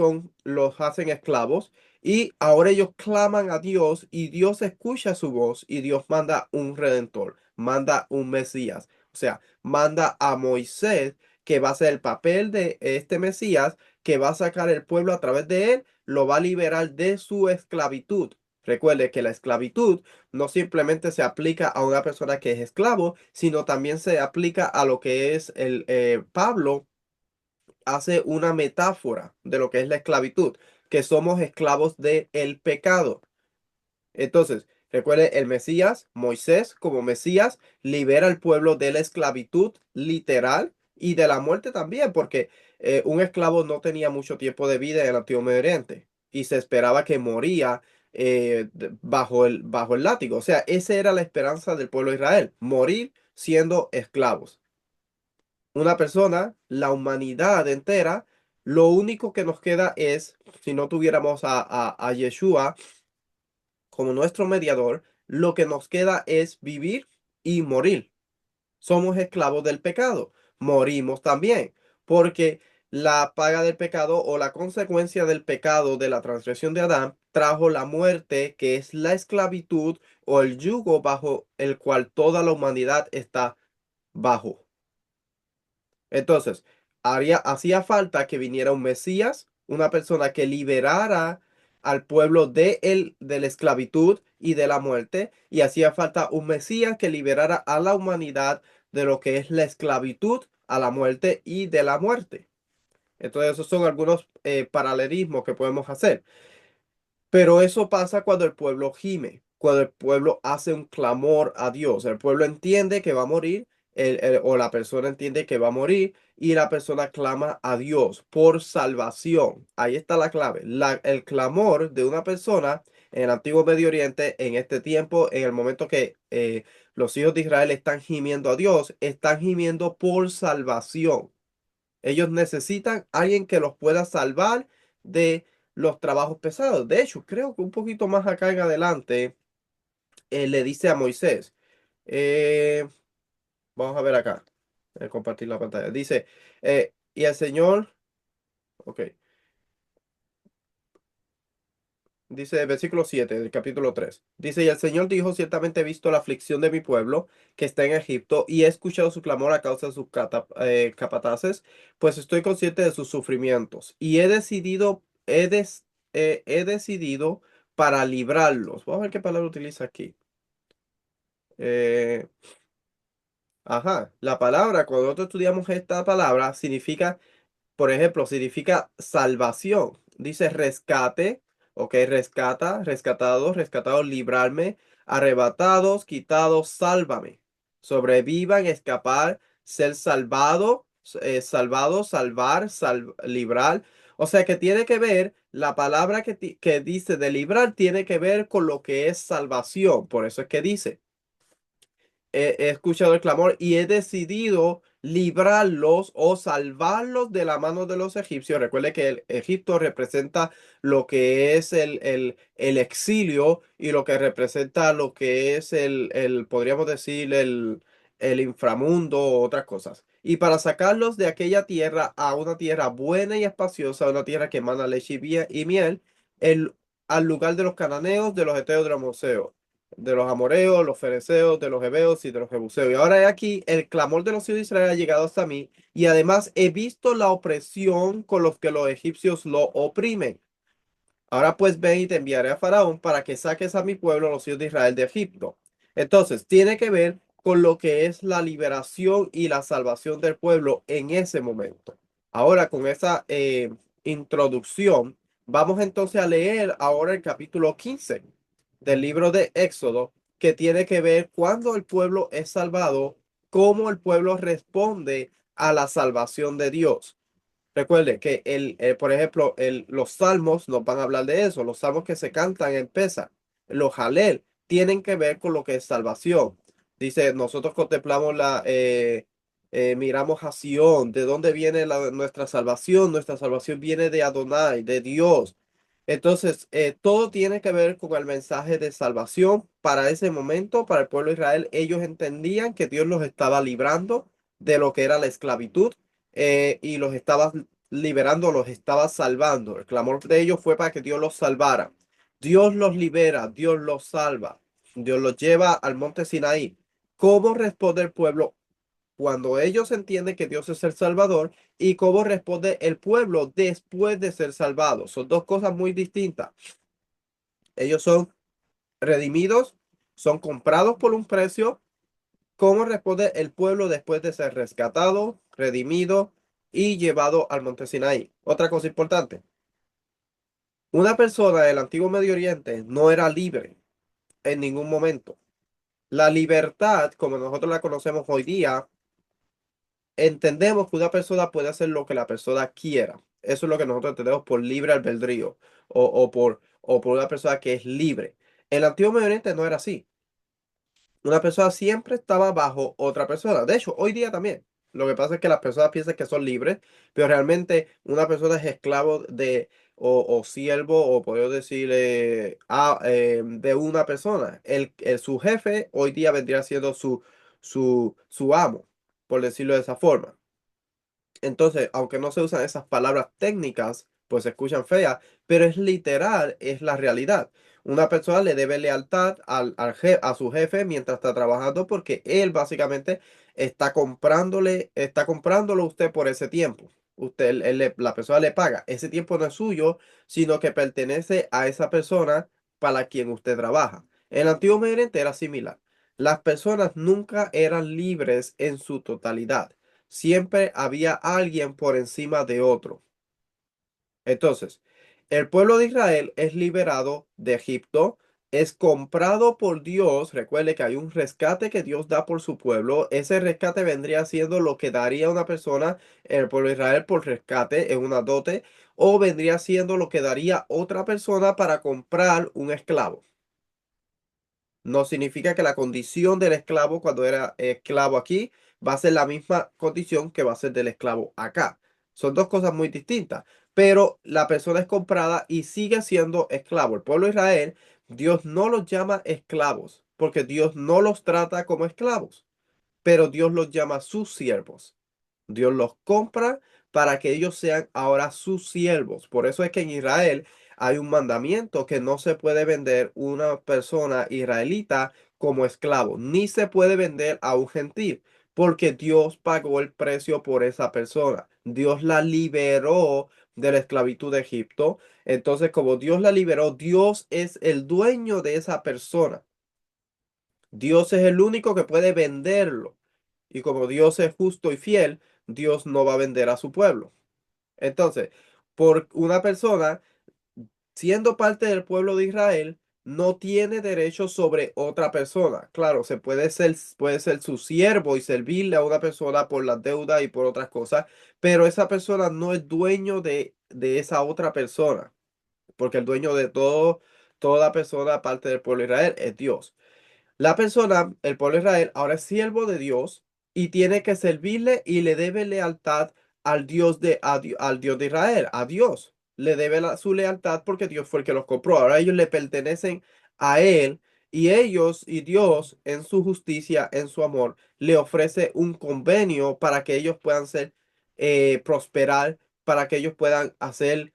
los hacen esclavos. Y ahora ellos claman a Dios y Dios escucha su voz y Dios manda un redentor, manda un Mesías. O sea, manda a Moisés, que va a ser el papel de este Mesías, que va a sacar el pueblo a través de él, lo va a liberar de su esclavitud. Recuerde que la esclavitud no simplemente se aplica a una persona que es esclavo, sino también se aplica a lo que es Pablo hace una metáfora de lo que es la esclavitud, que somos esclavos del pecado. Entonces, recuerde, el Mesías, Moisés como Mesías, libera al pueblo de la esclavitud literal y de la muerte también, porque un esclavo no tenía mucho tiempo de vida en el Antiguo Medio Oriente y se esperaba que moría bajo el látigo. O sea, esa era la esperanza del pueblo de Israel, morir siendo esclavos. Una persona, la humanidad entera, lo único que nos queda es, si no tuviéramos a Yeshua como nuestro mediador, lo que nos queda es vivir y morir. Somos esclavos del pecado. Morimos también, porque la paga del pecado o la consecuencia del pecado de la transgresión de Adán trajo la muerte, que es la esclavitud o el yugo bajo el cual toda la humanidad está bajo. Entonces, hacía falta que viniera un Mesías, una persona que liberara al pueblo de la esclavitud y de la muerte, y hacía falta un Mesías que liberara a la humanidad de lo que es la esclavitud, a la muerte y de la muerte. Entonces, esos son algunos paralelismos que podemos hacer. Pero eso pasa cuando el pueblo gime, cuando el pueblo hace un clamor a Dios. El pueblo entiende que va a morir, o la persona entiende que va a morir, y la persona clama a Dios por salvación. Ahí está la clave. El clamor de una persona en el antiguo Medio Oriente, en este tiempo, en el momento que los hijos de Israel están gimiendo a Dios, están gimiendo por salvación. Ellos necesitan alguien que los pueda salvar de los trabajos pesados. De hecho, creo que un poquito más acá en adelante le dice a Moisés, eh, vamos a ver acá, compartir la pantalla. Dice, y el Señor, ok, Dice versículo 7 del capítulo 3. Dice, y el Señor dijo, ciertamente he visto la aflicción de mi pueblo que está en Egipto y he escuchado su clamor a causa de sus capataces, pues estoy consciente de sus sufrimientos y he decidido para librarlos. Vamos a ver qué palabra utiliza aquí. Eh, ajá, la palabra, cuando nosotros estudiamos esta palabra, significa, por ejemplo, significa salvación. Dice rescate, ok, rescata, rescatado, rescatado, librarme, arrebatados, quitados, sálvame. Sobrevivan, escapar, ser salvado, salvado, salvar, librar. O sea que tiene que ver, la palabra que dice de librar tiene que ver con lo que es salvación. Por eso es que dice he escuchado el clamor y he decidido librarlos o salvarlos de la mano de los egipcios. Recuerde que el Egipto representa lo que es el exilio y lo que representa lo que es podríamos decir, el inframundo o otras cosas. Y para sacarlos de aquella tierra a una tierra buena y espaciosa, una tierra que emana leche y miel, el, al lugar de los cananeos, de los heteos, de los amorreos, de los amoreos, los fereceos, de los heveos y de los jebuseos. Y ahora he aquí, el clamor de los hijos de Israel ha llegado hasta mí, y además he visto la opresión con los que los egipcios lo oprimen. Ahora pues ven y te enviaré a Faraón para que saques a mi pueblo, los hijos de Israel, de Egipto. Entonces, tiene que ver con lo que es la liberación y la salvación del pueblo en ese momento. Ahora, con esa introducción, vamos entonces a leer ahora el capítulo 15 del libro de Éxodo, que tiene que ver cuando el pueblo es salvado, cómo el pueblo responde a la salvación de Dios. Recuerde que por ejemplo, los salmos nos van a hablar de eso. Los salmos que se cantan en Pesa, los Jalel, tienen que ver con lo que es salvación. Dice, nosotros contemplamos miramos a Sión. ¿De dónde viene nuestra salvación? Nuestra salvación viene de Adonai, de Dios. Entonces, todo tiene que ver con el mensaje de salvación para ese momento, para el pueblo de Israel. Ellos entendían que Dios los estaba librando de lo que era la esclavitud y los estaba liberando, los estaba salvando. El clamor de ellos fue para que Dios los salvara. Dios los libera, Dios los salva, Dios los lleva al monte Sinaí. ¿Cómo responde el pueblo cuando ellos entienden que Dios es el Salvador y cómo responde el pueblo después de ser salvados? Son dos cosas muy distintas. Ellos son redimidos, son comprados por un precio. ¿Cómo responde el pueblo después de ser rescatado, redimido y llevado al monte Sinaí? Otra cosa importante, una persona del antiguo Medio Oriente no era libre en ningún momento. La libertad, como nosotros la conocemos hoy día, entendemos que una persona puede hacer lo que la persona quiera. Eso es lo que nosotros entendemos por libre albedrío o por una persona que es libre. En el antiguo Medio Oriente no era así. Una persona siempre estaba bajo otra persona. De hecho, hoy día también. Lo que pasa es que las personas piensan que son libres, pero realmente una persona es esclavo o siervo, o podemos decir, de una persona. Su jefe hoy día vendría siendo su amo, por decirlo de esa forma. Entonces, aunque no se usan esas palabras técnicas, pues se escuchan feas, pero es literal, es la realidad. Una persona le debe lealtad a su jefe mientras está trabajando porque él básicamente está comprándolo a usted por ese tiempo. La persona le paga. Ese tiempo no es suyo, sino que pertenece a esa persona para quien usted trabaja. En el antiguo Medio Oriente era similar. Las personas nunca eran libres en su totalidad. Siempre había alguien por encima de otro. Entonces, el pueblo de Israel es liberado de Egipto, es comprado por Dios. Recuerde que hay un rescate que Dios da por su pueblo. Ese rescate vendría siendo lo que daría una persona en el pueblo de Israel por rescate en una dote, o vendría siendo lo que daría otra persona para comprar un esclavo. No significa que la condición del esclavo cuando era esclavo aquí va a ser la misma condición que va a ser del esclavo acá. Son dos cosas muy distintas, pero la persona es comprada y sigue siendo esclavo. El pueblo de Israel, Dios no los llama esclavos porque Dios no los trata como esclavos, pero Dios los llama sus siervos. Dios los compra para que ellos sean ahora sus siervos. Por eso es que en Israel hay un mandamiento que no se puede vender una persona israelita como esclavo, ni se puede vender a un gentil, porque Dios pagó el precio por esa persona. Dios la liberó de la esclavitud de Egipto. Entonces, como Dios la liberó, Dios es el dueño de esa persona. Dios es el único que puede venderlo. Y como Dios es justo y fiel, Dios no va a vender a su pueblo. Entonces, por una persona siendo parte del pueblo de Israel, no tiene derecho sobre otra persona. Claro, puede ser su siervo y servirle a una persona por las deudas y por otras cosas, pero esa persona no es dueño de esa otra persona, porque el dueño de toda persona parte del pueblo de Israel es Dios. La persona, el pueblo de Israel, ahora es siervo de Dios y tiene que servirle y le debe lealtad al Dios de Israel, a Dios. Le debe su lealtad porque Dios fue el que los compró. Ahora ellos le pertenecen a Él y ellos y Dios en su justicia, en su amor, le ofrece un convenio para que ellos puedan prosperar, para que ellos puedan hacer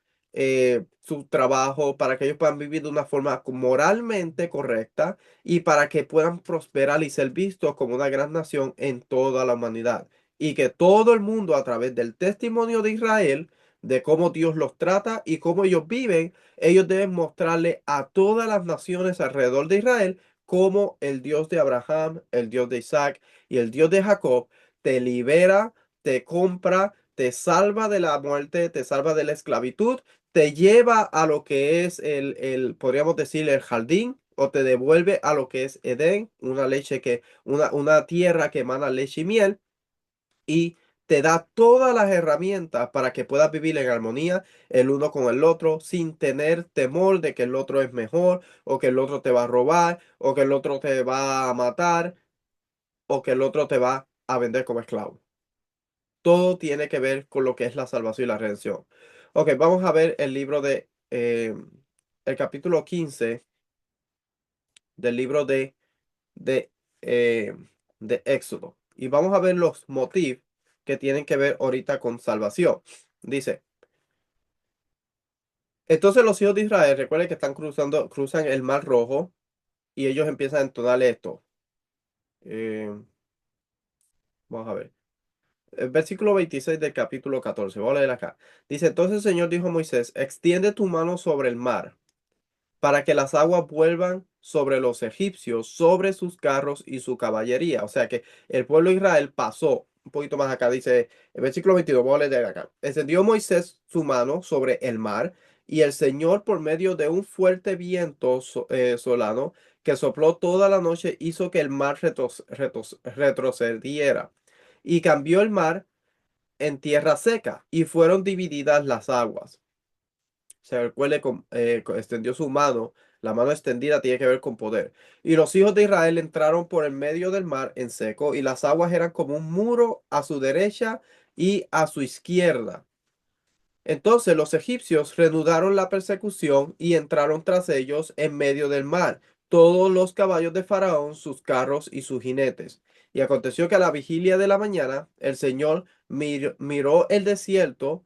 su trabajo, para que ellos puedan vivir de una forma moralmente correcta y para que puedan prosperar y ser vistos como una gran nación en toda la humanidad. Y que todo el mundo a través del testimonio de Israel, de cómo Dios los trata y cómo ellos viven, ellos deben mostrarle a todas las naciones alrededor de Israel cómo el Dios de Abraham, el Dios de Isaac y el Dios de Jacob te libera, te compra, te salva de la muerte, te salva de la esclavitud, te lleva a lo que es podríamos decir, el jardín, o te devuelve a lo que es Edén, una tierra que emana leche y miel, y te da todas las herramientas para que puedas vivir en armonía el uno con el otro, sin tener temor de que el otro es mejor, o que el otro te va a robar, o que el otro te va a matar, o que el otro te va a vender como esclavo. Todo tiene que ver con lo que es la salvación y la redención. Ok, vamos a ver el libro el capítulo 15 del libro de, eh, de Éxodo. Y vamos a ver los motivos que tienen que ver ahorita con salvación. Dice, entonces los hijos de Israel, recuerden que cruzan el Mar Rojo y ellos empiezan a entonar esto. Eh, Vamos a ver. El versículo 26 del capítulo 14. Voy a leer acá. Dice, entonces el Señor dijo a Moisés, extiende tu mano sobre el mar para que las aguas vuelvan sobre los egipcios, sobre sus carros y su caballería. O sea que el pueblo de Israel pasó, un poquito más acá, dice el versículo 22, voy a leer acá. Extendió Moisés su mano sobre el mar y el Señor por medio de un fuerte viento solano que sopló toda la noche hizo que el mar retrocediera y cambió el mar en tierra seca y fueron divididas las aguas. Se recuerde, extendió su mano. La mano extendida tiene que ver con poder. Y los hijos de Israel entraron por el medio del mar en seco, y las aguas eran como un muro a su derecha y a su izquierda. Entonces los egipcios reanudaron la persecución y entraron tras ellos en medio del mar, todos los caballos de Faraón, sus carros y sus jinetes. Y aconteció que a la vigilia de la mañana el Señor miró el desierto,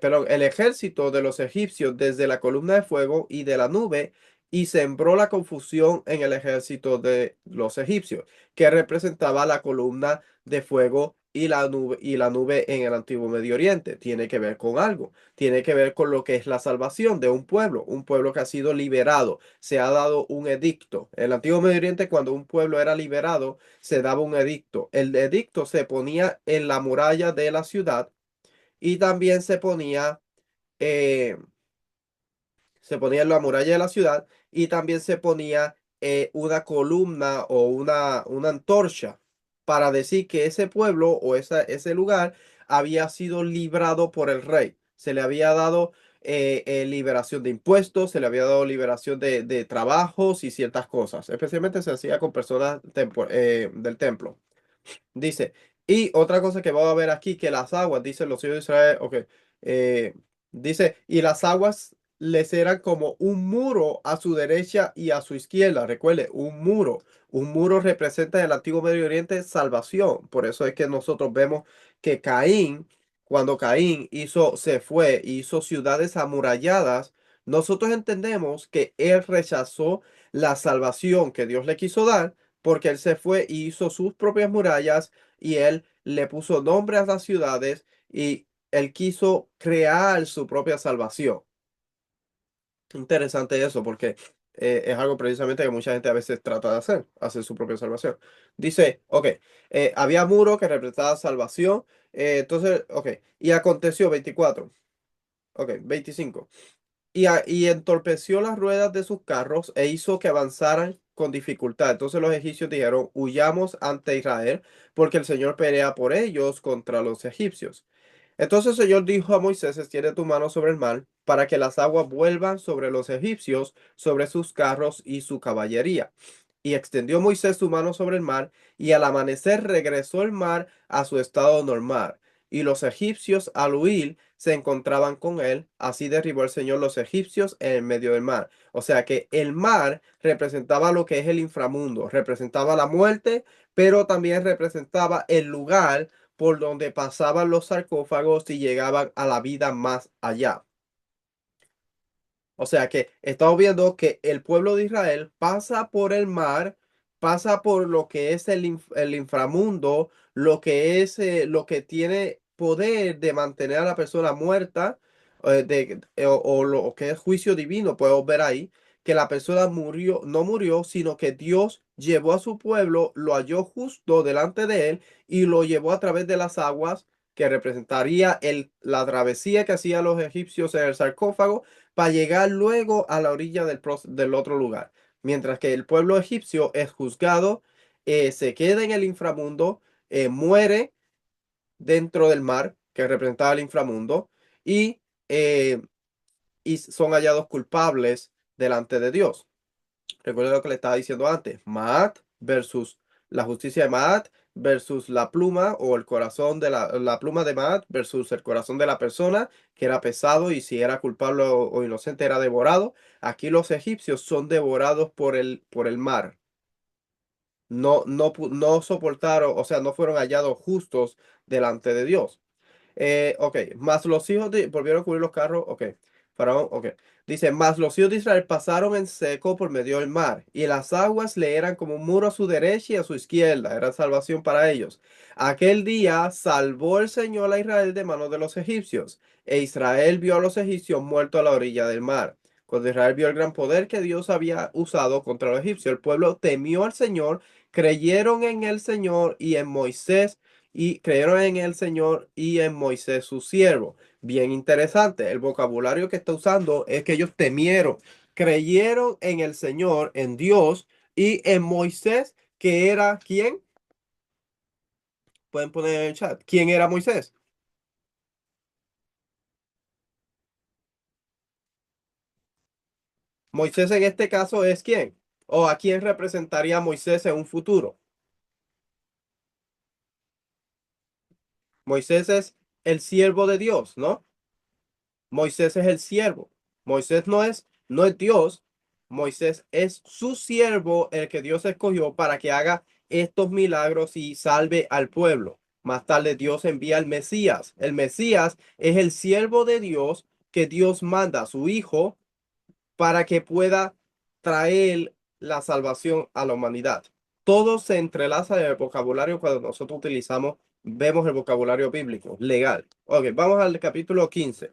perdón, el ejército de los egipcios desde la columna de fuego y de la nube, y sembró la confusión en el ejército de los egipcios, que representaba la columna de fuego y la nube en el antiguo Medio Oriente. Tiene que ver con algo, tiene que ver con lo que es la salvación de un pueblo que ha sido liberado. Se ha dado un edicto. En el antiguo Medio Oriente, cuando un pueblo era liberado, se daba un edicto. El edicto se ponía en la muralla de la ciudad y también eh, se ponía en la muralla de la ciudad y también se ponía una columna o una antorcha para decir que ese pueblo o ese lugar había sido librado por el rey. Se le había dado liberación de impuestos, se le había dado liberación de trabajos y ciertas cosas. Especialmente se hacía con personas del templo. Dice, y otra cosa que vamos a ver aquí, que las aguas, dicen los hijos de Israel, ok, eh, dice, y las aguas les eran como un muro a su derecha y a su izquierda. Recuerde, un muro. Un muro representa en el antiguo Medio Oriente salvación. Por eso es que nosotros vemos que cuando Caín se fue, hizo ciudades amuralladas, nosotros entendemos que él rechazó la salvación que Dios le quiso dar porque él se fue y hizo sus propias murallas y él le puso nombre a las ciudades y él quiso crear su propia salvación. Interesante eso, porque es algo precisamente que mucha gente a veces trata de hacer su propia salvación. Dice, ok, había muro que representaba salvación, entonces, ok, y aconteció 24, ok, 25, y entorpeció las ruedas de sus carros e hizo que avanzaran con dificultad. Entonces los egipcios dijeron, huyamos ante Israel, porque el Señor pelea por ellos contra los egipcios. Entonces el Señor dijo a Moisés, extiende tu mano sobre el mar, para que las aguas vuelvan sobre los egipcios, sobre sus carros y su caballería. Y extendió Moisés su mano sobre el mar, y al amanecer regresó el mar a su estado normal. Y los egipcios al huir se encontraban con él, así derribó el Señor los egipcios en el medio del mar. O sea que el mar representaba lo que es el inframundo, representaba la muerte, pero también representaba el lugar por donde pasaban los sarcófagos y llegaban a la vida más allá. O sea que estamos viendo que el pueblo de Israel pasa por el mar, pasa por lo que es el inframundo, lo que es lo que tiene poder de mantener a la persona muerta, o lo que es juicio divino. Podemos ver ahí que la persona murió, no murió, sino que Dios llevó a su pueblo, lo halló justo delante de él y lo llevó a través de las aguas, que representaría la travesía que hacían los egipcios en el sarcófago para llegar luego a la orilla del otro lugar. Mientras que el pueblo egipcio es juzgado, se queda en el inframundo, muere dentro del mar, que representaba el inframundo, y, eh, y son hallados culpables delante de Dios. Recuerda lo que le estaba diciendo antes, Maat versus la justicia de Maat versus la pluma o el corazón de la pluma de Maat versus el corazón de la persona que era pesado y si era culpable o inocente era devorado. Aquí los egipcios son devorados por el mar. No soportaron, o sea, no fueron hallados justos delante de Dios. Ok, más los hijos volvieron a cubrir los carros. Ok, Faraón, ok. Dice, más los hijos de Israel pasaron en seco por medio del mar, y las aguas le eran como un muro a su derecha y a su izquierda. Era salvación para ellos. Aquel día salvó el Señor a Israel de manos de los egipcios, e Israel vio a los egipcios muertos a la orilla del mar. Cuando Israel vio el gran poder que Dios había usado contra los egipcios, el pueblo temió al Señor, creyeron en el Señor y en Moisés y creyeron en el Señor y en Moisés su siervo. Bien interesante, el vocabulario que está usando es que ellos temieron, creyeron en el Señor, en Dios y en Moisés, que era ¿quién? Pueden poner en el chat. ¿Quién era Moisés? Moisés en este caso es ¿quién? ¿O a quién representaría Moisés en un futuro? Moisés es el siervo de Dios, ¿no? Moisés es el siervo. Moisés no es Dios. Moisés es su siervo, el que Dios escogió para que haga estos milagros y salve al pueblo. Más tarde Dios envía al Mesías. El Mesías es el siervo de Dios que Dios manda a su hijo para que pueda traer la salvación a la humanidad. Todo se entrelaza en el vocabulario cuando nosotros vemos el vocabulario bíblico, legal. Ok, vamos al capítulo 15.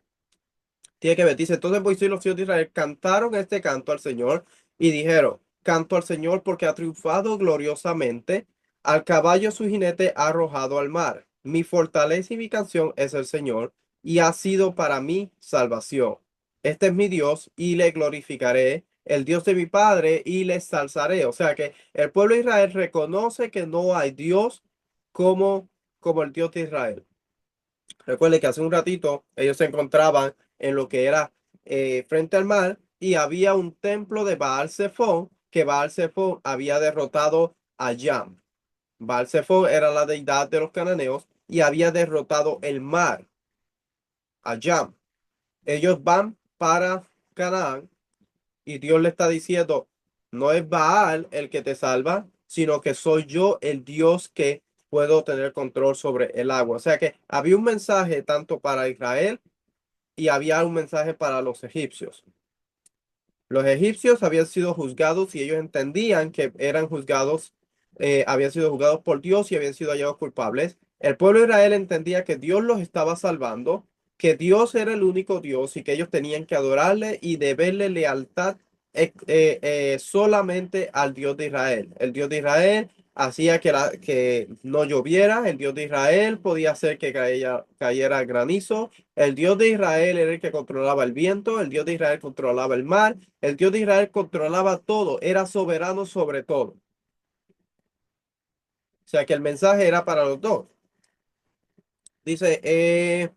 Tiene que ver, dice, entonces Moisés y los hijos de Israel cantaron este canto al Señor y dijeron, canto al Señor porque ha triunfado gloriosamente, al caballo su jinete ha arrojado al mar. Mi fortaleza y mi canción es el Señor y ha sido para mí salvación. Este es mi Dios y le glorificaré, el Dios de mi Padre y le salzaré. O sea que el pueblo de Israel reconoce que no hay Dios como, como el Dios de Israel. Recuerde que hace un ratito ellos se encontraban en lo que era frente al mar y había un templo de Baal Zephón que Baal Zephón había derrotado a Yam. Baal Zephón era la deidad de los cananeos y había derrotado el mar, a Yam. Ellos van para Canaán y Dios le está diciendo, no es Baal el que te salva, sino que soy yo el Dios que puedo tener control sobre el agua. O sea que había un mensaje tanto para Israel y había un mensaje para los egipcios. Los egipcios habían sido juzgados y ellos entendían que eran juzgados, habían sido juzgados por Dios y habían sido hallados culpables. El pueblo de Israel entendía que Dios los estaba salvando, que Dios era el único Dios y que ellos tenían que adorarle y deberle lealtad solamente al Dios de Israel. El Dios de Israel hacía que no lloviera, el Dios de Israel podía hacer que cayera granizo, el Dios de Israel era el que controlaba el viento, el Dios de Israel controlaba el mar, el Dios de Israel controlaba todo, era soberano sobre todo. O sea que el mensaje era para los dos. Dice,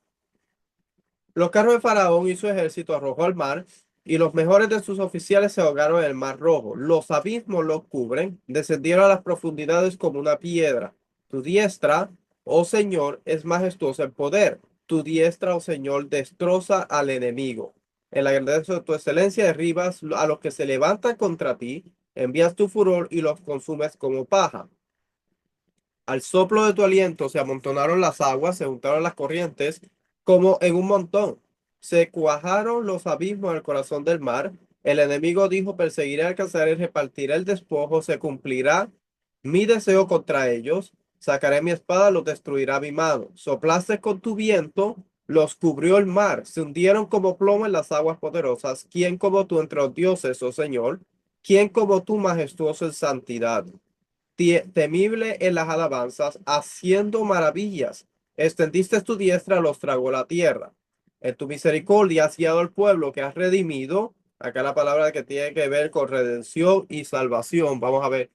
los carros de Faraón y su ejército arrojó al mar, y los mejores de sus oficiales se ahogaron en el mar rojo. Los abismos los cubren, descendieron a las profundidades como una piedra. Tu diestra, oh Señor, es majestuosa en poder. Tu diestra, oh Señor, destroza al enemigo. En la grandeza de tu excelencia derribas a los que se levantan contra ti, envías tu furor y los consumes como paja. Al soplo de tu aliento se amontonaron las aguas, se juntaron las corrientes como en un montón. Se cuajaron los abismos en el corazón del mar. El enemigo dijo, perseguiré, alcanzaré, repartiré el despojo, se cumplirá mi deseo contra ellos. Sacaré mi espada, los destruirá mi mano. Soplaste con tu viento, los cubrió el mar. Se hundieron como plomo en las aguas poderosas. ¿Quién como tú entre los dioses, oh Señor? ¿Quién como tú majestuoso en santidad? Temible en las alabanzas, haciendo maravillas. Extendiste tu diestra, los tragó la tierra. En tu misericordia has guiado al pueblo que has redimido. Acá la palabra que tiene que ver con redención y salvación. Vamos a ver,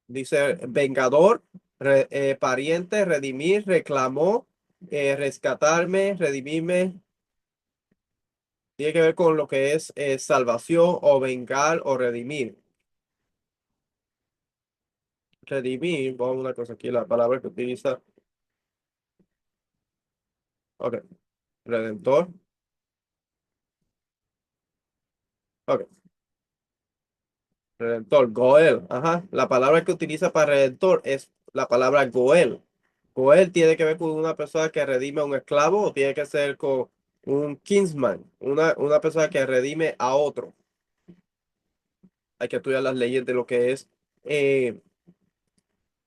dice vengador, pariente, redimir, reclamó, rescatarme, redimirme. Tiene que ver con lo que es salvación o vengar o redimir. Redimir, vamos a ver una cosa aquí, la palabra que utiliza. Ok. Redentor. Ok. Redentor. Goel. Ajá. La palabra que utiliza para redentor es la palabra Goel. Goel tiene que ver con una persona que redime a un esclavo o tiene que ser con un kinsman, una persona que redime a otro. Hay que estudiar las leyes de lo que es eh,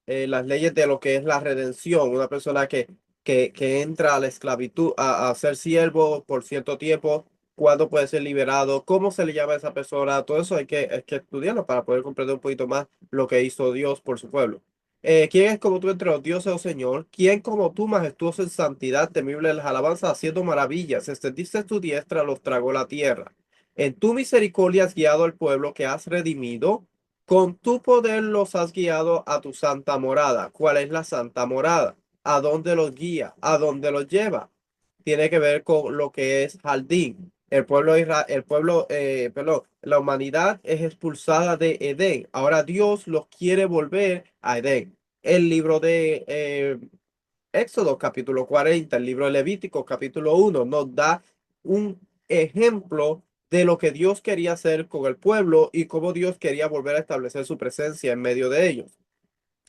las leyes de lo que es la redención, una persona que entra a la esclavitud, a ser siervo por cierto tiempo, cuándo puede ser liberado, cómo se le llama a esa persona, todo eso hay que estudiarlo para poder comprender un poquito más lo que hizo Dios por su pueblo. ¿Quién es como tú entre los dioses, oh Señor? ¿Quién como tú, majestuoso en santidad, temible en las alabanzas, haciendo maravillas? Extendiste tu diestra, los tragó la tierra. En tu misericordia has guiado al pueblo que has redimido. Con tu poder los has guiado a tu santa morada. ¿Cuál es la santa morada? ¿A dónde los guía? ¿A dónde los lleva? Tiene que ver con lo que es jardín. El pueblo, el pueblo, perdón, la humanidad es expulsada de Edén. Ahora Dios los quiere volver a Edén. El libro de Éxodo capítulo 40, el libro de Levítico capítulo 1 nos da un ejemplo de lo que Dios quería hacer con el pueblo y cómo Dios quería volver a establecer su presencia en medio de ellos.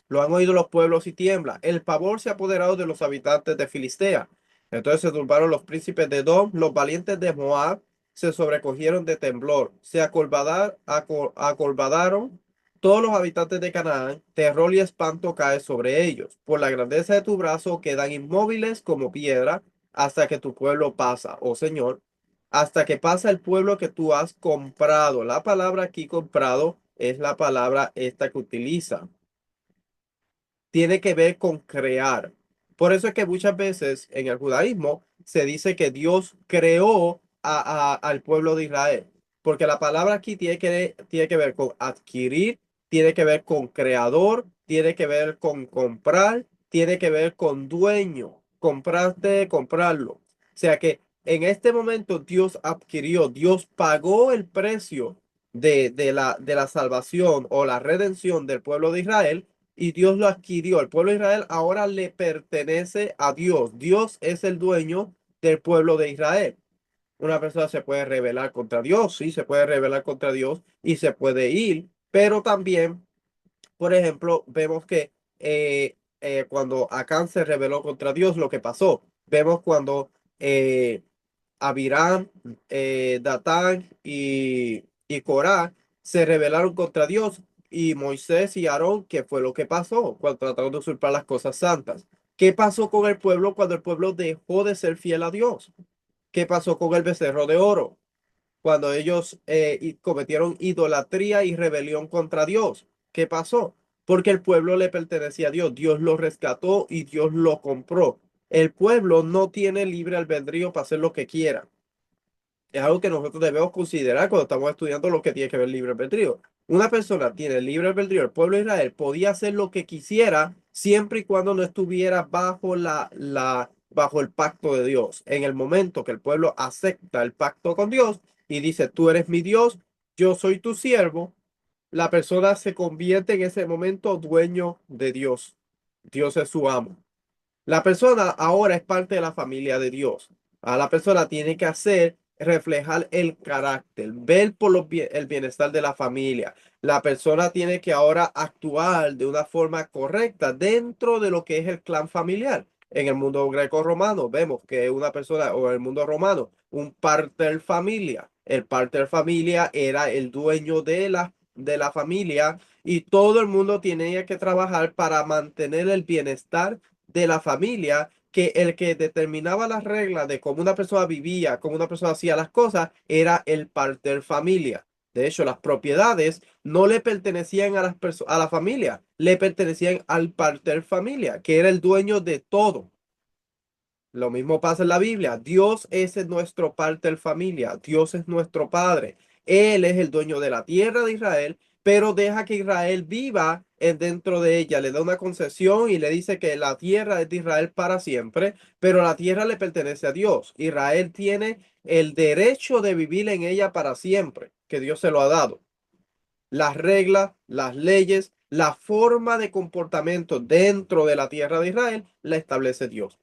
Lo han oído los pueblos y tiembla. El pavor se ha apoderado de los habitantes de Filistea. Entonces se turbaron los príncipes de Edom, los valientes de Moab se sobrecogieron de temblor, se acolbadaron todos los habitantes de Canaán, terror y espanto cae sobre ellos. Por la grandeza de tu brazo quedan inmóviles como piedra hasta que tu pueblo pasa, oh Señor, hasta que pasa el pueblo que tú has comprado. La palabra aquí comprado es la palabra esta que utiliza, tiene que ver con crear. Por eso es que muchas veces en el judaísmo se dice que Dios creó al pueblo de Israel, porque la palabra aquí tiene que ver con adquirir, tiene que ver con creador, tiene que ver con comprar, tiene que ver con dueño, comprarte, comprarlo. O sea que en este momento Dios adquirió, Dios pagó el precio de la salvación o la redención del pueblo de Israel y Dios lo adquirió. El pueblo de Israel ahora le pertenece a Dios. Dios es el dueño del pueblo de Israel. Una persona se puede rebelar contra Dios, sí, se puede rebelar contra Dios y se puede ir, pero también, por ejemplo, vemos que cuando Acán se rebeló contra Dios, lo que pasó, vemos cuando Abiram, Datán y Corá se rebelaron contra Dios y Moisés y Aarón, ¿qué fue lo que pasó cuando trataron de usurpar las cosas santas? ¿Qué pasó con el pueblo cuando el pueblo dejó de ser fiel a Dios? ¿Qué pasó con el becerro de oro? Cuando ellos cometieron idolatría y rebelión contra Dios. ¿Qué pasó? Porque el pueblo le pertenecía a Dios. Dios lo rescató y Dios lo compró. El pueblo no tiene libre albedrío para hacer lo que quiera. Es algo que nosotros debemos considerar cuando estamos estudiando lo que tiene que ver libre albedrío. Una persona tiene libre albedrío, el pueblo de Israel podía hacer lo que quisiera siempre y cuando no estuviera bajo bajo el pacto de Dios. En el momento que el pueblo acepta el pacto con Dios y dice, tú eres mi Dios, yo soy tu siervo, la persona se convierte en ese momento dueño de Dios. Dios es su amo. La persona ahora es parte de la familia de Dios. A la persona tiene que hacer, reflejar el carácter, ver por el bienestar de la familia. La persona tiene que ahora actuar de una forma correcta dentro de lo que es el clan familiar. En el mundo greco-romano vemos que una persona, o en el mundo romano, un pater familia. El pater familia era el dueño de la familia y todo el mundo tenía que trabajar para mantener el bienestar de la familia, que el que determinaba las reglas de cómo una persona vivía, cómo una persona hacía las cosas, era el pater familia. De hecho, las propiedades no le pertenecían a a la familia, le pertenecían al pater familia, que era el dueño de todo. Lo mismo pasa en la Biblia. Dios es nuestro pater familia. Dios es nuestro Padre. Él es el dueño de la tierra de Israel, pero deja que Israel viva dentro de ella. Le da una concesión y le dice que la tierra es de Israel para siempre, pero la tierra le pertenece a Dios. Israel tiene el derecho de vivir en ella para siempre, que Dios se lo ha dado. Las reglas, las leyes, la forma de comportamiento dentro de la tierra de Israel la establece Dios.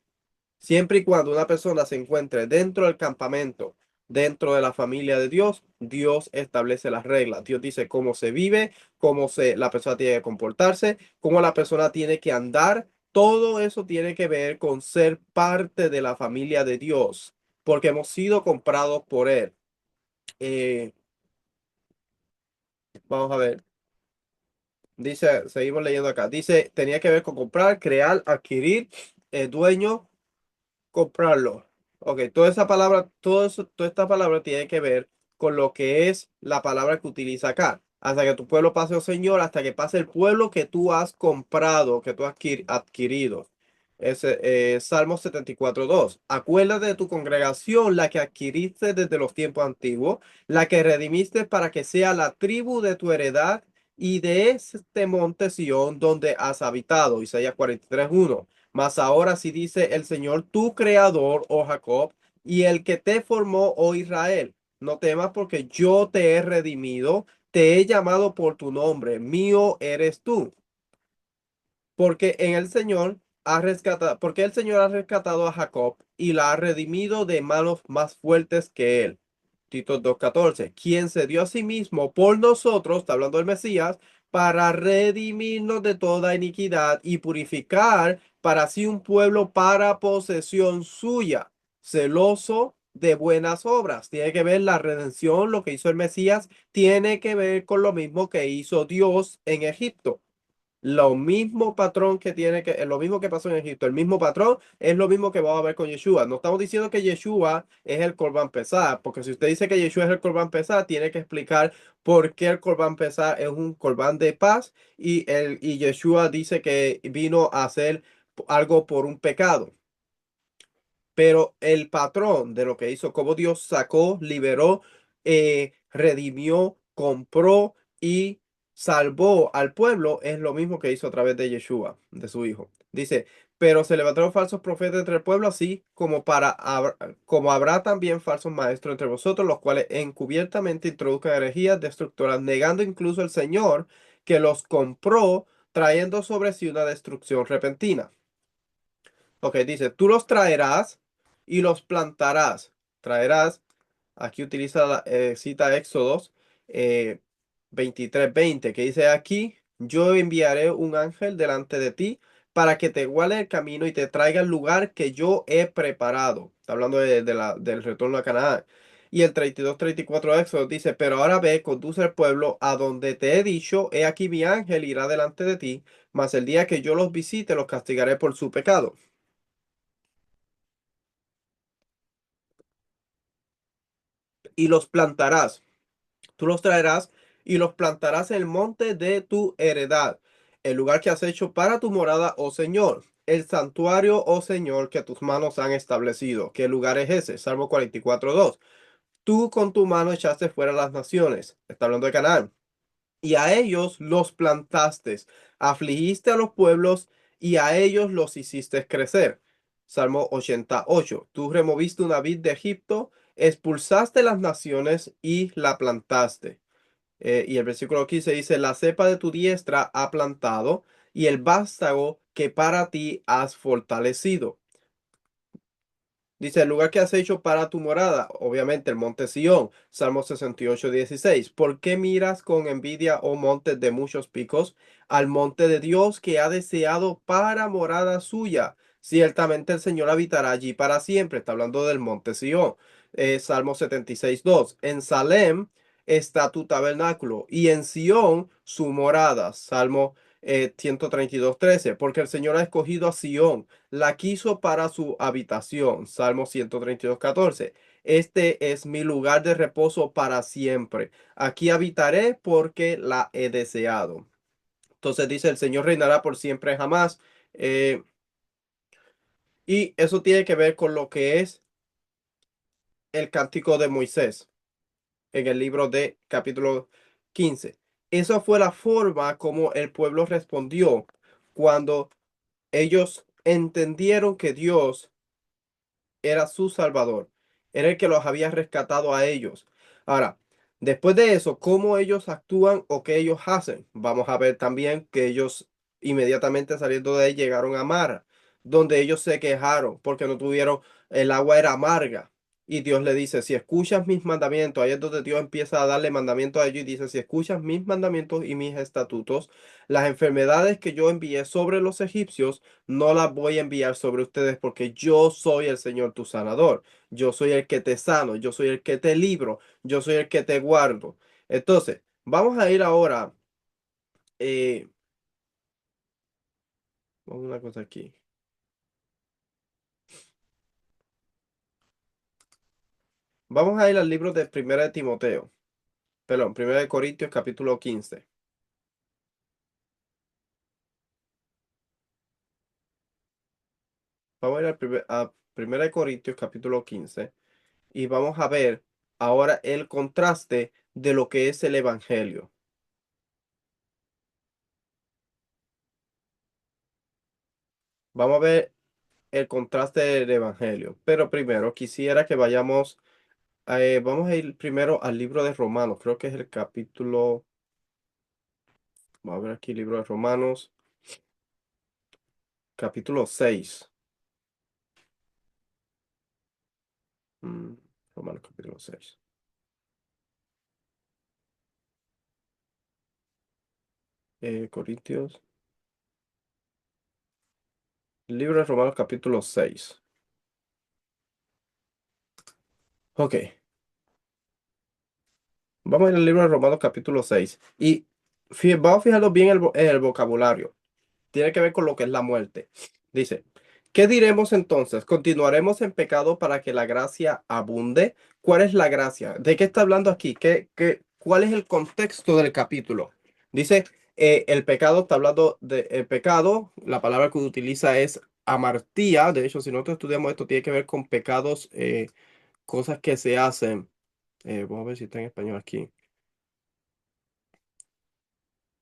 Siempre y cuando una persona se encuentre dentro del campamento, dentro de la familia de Dios, Dios establece las reglas. Dios dice cómo se vive, la persona tiene que comportarse, cómo la persona tiene que andar. Todo eso tiene que ver con ser parte de la familia de Dios, porque hemos sido comprados por Él. Eh, Vamos a ver. Dice, seguimos leyendo acá. Dice, tenía que ver con comprar, crear, adquirir, dueño, comprarlo. Ok, toda esa palabra, toda esta palabra tiene que ver con lo que es la palabra que utiliza acá. Hasta que tu pueblo pase, oh Señor, hasta que pase el pueblo que tú has comprado, que tú has adquirido. Salmo 74:2. Acuérdate de tu congregación, la que adquiriste desde los tiempos antiguos, la que redimiste para que sea la tribu de tu heredad y de este monte Sión donde has habitado. Isaías 43:1. Mas ahora sí dice el Señor, tu creador, oh Jacob, y el que te formó, oh Israel. No temas porque yo te he redimido, te he llamado por tu nombre, mío eres tú. Porque en el Señor porque el Señor ha rescatado a Jacob y la ha redimido de manos más fuertes que él. Tito 2:14, quien se dio a sí mismo por nosotros, está hablando del Mesías, para redimirnos de toda iniquidad y purificar para sí un pueblo para posesión suya, celoso de buenas obras. Tiene que ver la redención, lo que hizo el Mesías, tiene que ver con lo mismo que hizo Dios en Egipto. Lo mismo patrón lo mismo que pasó en Egipto, el mismo patrón es lo mismo que vamos a ver con Yeshua. No estamos diciendo que Yeshua es el Corban Pesá, porque si usted dice que Yeshua es el Corban Pesá, tiene que explicar por qué el Corban Pesá es un Corban de paz y Yeshua dice que vino a hacer algo por un pecado. Pero el patrón de lo que hizo, cómo Dios sacó, liberó, redimió, compró y salvó al pueblo, es lo mismo que hizo a través de Yeshua, de su hijo. Dice, pero se levantaron falsos profetas entre el pueblo, así como como habrá también falsos maestros entre vosotros, los cuales encubiertamente introduzcan herejías destructoras, negando incluso al Señor que los compró, trayendo sobre sí una destrucción repentina. Ok, dice, tú los traerás y los plantarás. Traerás, aquí utiliza cita Éxodos 23:20, que dice aquí, yo enviaré un ángel delante de ti para que te guarde el camino y te traiga al lugar que yo he preparado. Está hablando del retorno a Canaán. Y el 32-34 de Éxodo dice, pero ahora ve, conduce al pueblo a donde te he dicho, he aquí mi ángel irá delante de ti, mas el día que yo los visite los castigaré por su pecado. Y los plantarás. Tú los traerás y los plantarás en el monte de tu heredad, el lugar que has hecho para tu morada, oh Señor, el santuario, oh Señor, que tus manos han establecido. ¿Qué lugar es ese? Salmo 44:2. Tú con tu mano echaste fuera las naciones. Está hablando de Canaán. Y a ellos los plantaste, afligiste a los pueblos y a ellos los hiciste crecer. Salmo 88. Tú removiste una vid de Egipto, expulsaste las naciones y la plantaste. Y el versículo 15 dice, la cepa de tu diestra ha plantado y el vástago que para ti has fortalecido. Dice, el lugar que has hecho para tu morada, obviamente el monte Sión, Salmo 68:16. ¿Por qué miras con envidia, oh monte de muchos picos, al monte de Dios que ha deseado para morada suya? Ciertamente el Señor habitará allí para siempre. Está hablando del monte Sión. Salmo 76:2. En Salem está tu tabernáculo y en Sión su morada. Salmo 132:13. Porque el Señor ha escogido a Sión, la quiso para su habitación. Salmo 132:14. Este es mi lugar de reposo para siempre. Aquí habitaré porque la he deseado. Entonces dice, el Señor reinará por siempre jamás. Eh, y eso tiene que ver con lo que es el cántico de Moisés en el libro de capítulo 15. Esa fue la forma como el pueblo respondió cuando ellos entendieron que Dios era su Salvador, era el que los había rescatado a ellos. Ahora, después de eso, cómo ellos actúan o qué ellos hacen, vamos a ver también que ellos inmediatamente saliendo de ahí llegaron a Mara, donde ellos se quejaron porque no tuvieron, el agua era amarga. Y Dios le dice, si escuchas mis mandamientos, ahí es donde Dios empieza a darle mandamientos a ellos y dice, si escuchas mis mandamientos y mis estatutos, las enfermedades que yo envié sobre los egipcios, no las voy a enviar sobre ustedes porque yo soy el Señor tu sanador. Yo soy el que te sano, yo soy el que te libro, yo soy el que te guardo. Entonces, vamos a ir ahora, eh, vamos a una cosa aquí. Vamos a ir al libro de Primera de Timoteo, perdón, Primera de Corintios capítulo 15. Vamos a ir a Primera de Corintios capítulo 15 y vamos a ver ahora el contraste de lo que es el Evangelio. Vamos a ver el contraste del Evangelio. Pero primero quisiera que vayamos, vamos a ir primero al libro de Romanos. Creo que es el capítulo, vamos a ver aquí, libro de Romanos, capítulo 6. Mm, Romanos capítulo 6. Corintios, libro de Romanos capítulo 6. Ok, vamos a ir al libro de Romanos capítulo 6. Y vamos a fijarnos bien en el vocabulario. Tiene que ver con lo que es la muerte. Dice, ¿qué diremos entonces? ¿Continuaremos en pecado para que la gracia abunde? ¿Cuál es la gracia? ¿De qué está hablando aquí? ¿Cuál es el contexto del capítulo? Dice, el pecado, está hablando de el pecado, la palabra que utiliza es amartía. De hecho, si nosotros estudiamos esto, tiene que ver con pecados, cosas que se hacen. Vamos a ver si está en español aquí.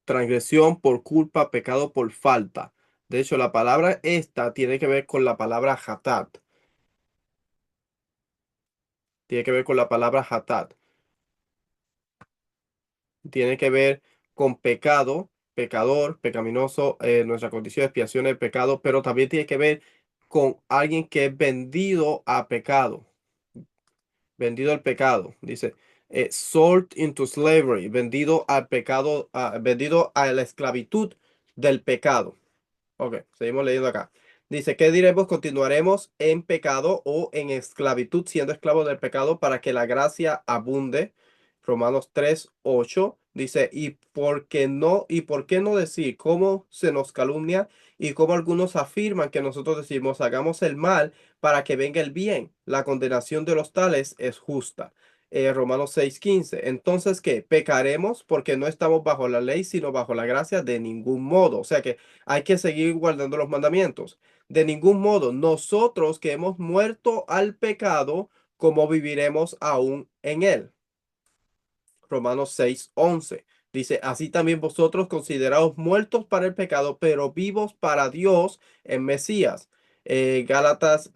Transgresión por culpa, pecado por falta. De hecho, la palabra esta tiene que ver con la palabra hatat. Tiene que ver con la palabra hatat. Tiene que ver con pecado, pecador, pecaminoso, nuestra condición de expiación del pecado, pero también tiene que ver con alguien que es vendido a pecado, vendido al pecado. Dice, sold into slavery, vendido al pecado, vendido a la esclavitud del pecado. Ok, seguimos leyendo acá. Dice, ¿qué diremos? ¿Continuaremos en pecado o en esclavitud, siendo esclavos del pecado para que la gracia abunde? Romanos 3:8 dice, ¿y por qué no decir cómo se nos calumnia y cómo algunos afirman que nosotros decimos, hagamos el mal para que venga el bien? La condenación de los tales es justa. Romanos 6:15. Entonces, ¿qué? ¿Pecaremos porque no estamos bajo la ley, sino bajo la gracia? De ningún modo. O sea que hay que seguir guardando los mandamientos. De ningún modo, nosotros que hemos muerto al pecado, ¿cómo viviremos aún en él? Romanos 6:11. Dice, así también vosotros consideraos muertos para el pecado, pero vivos para Dios en Mesías. Gálatas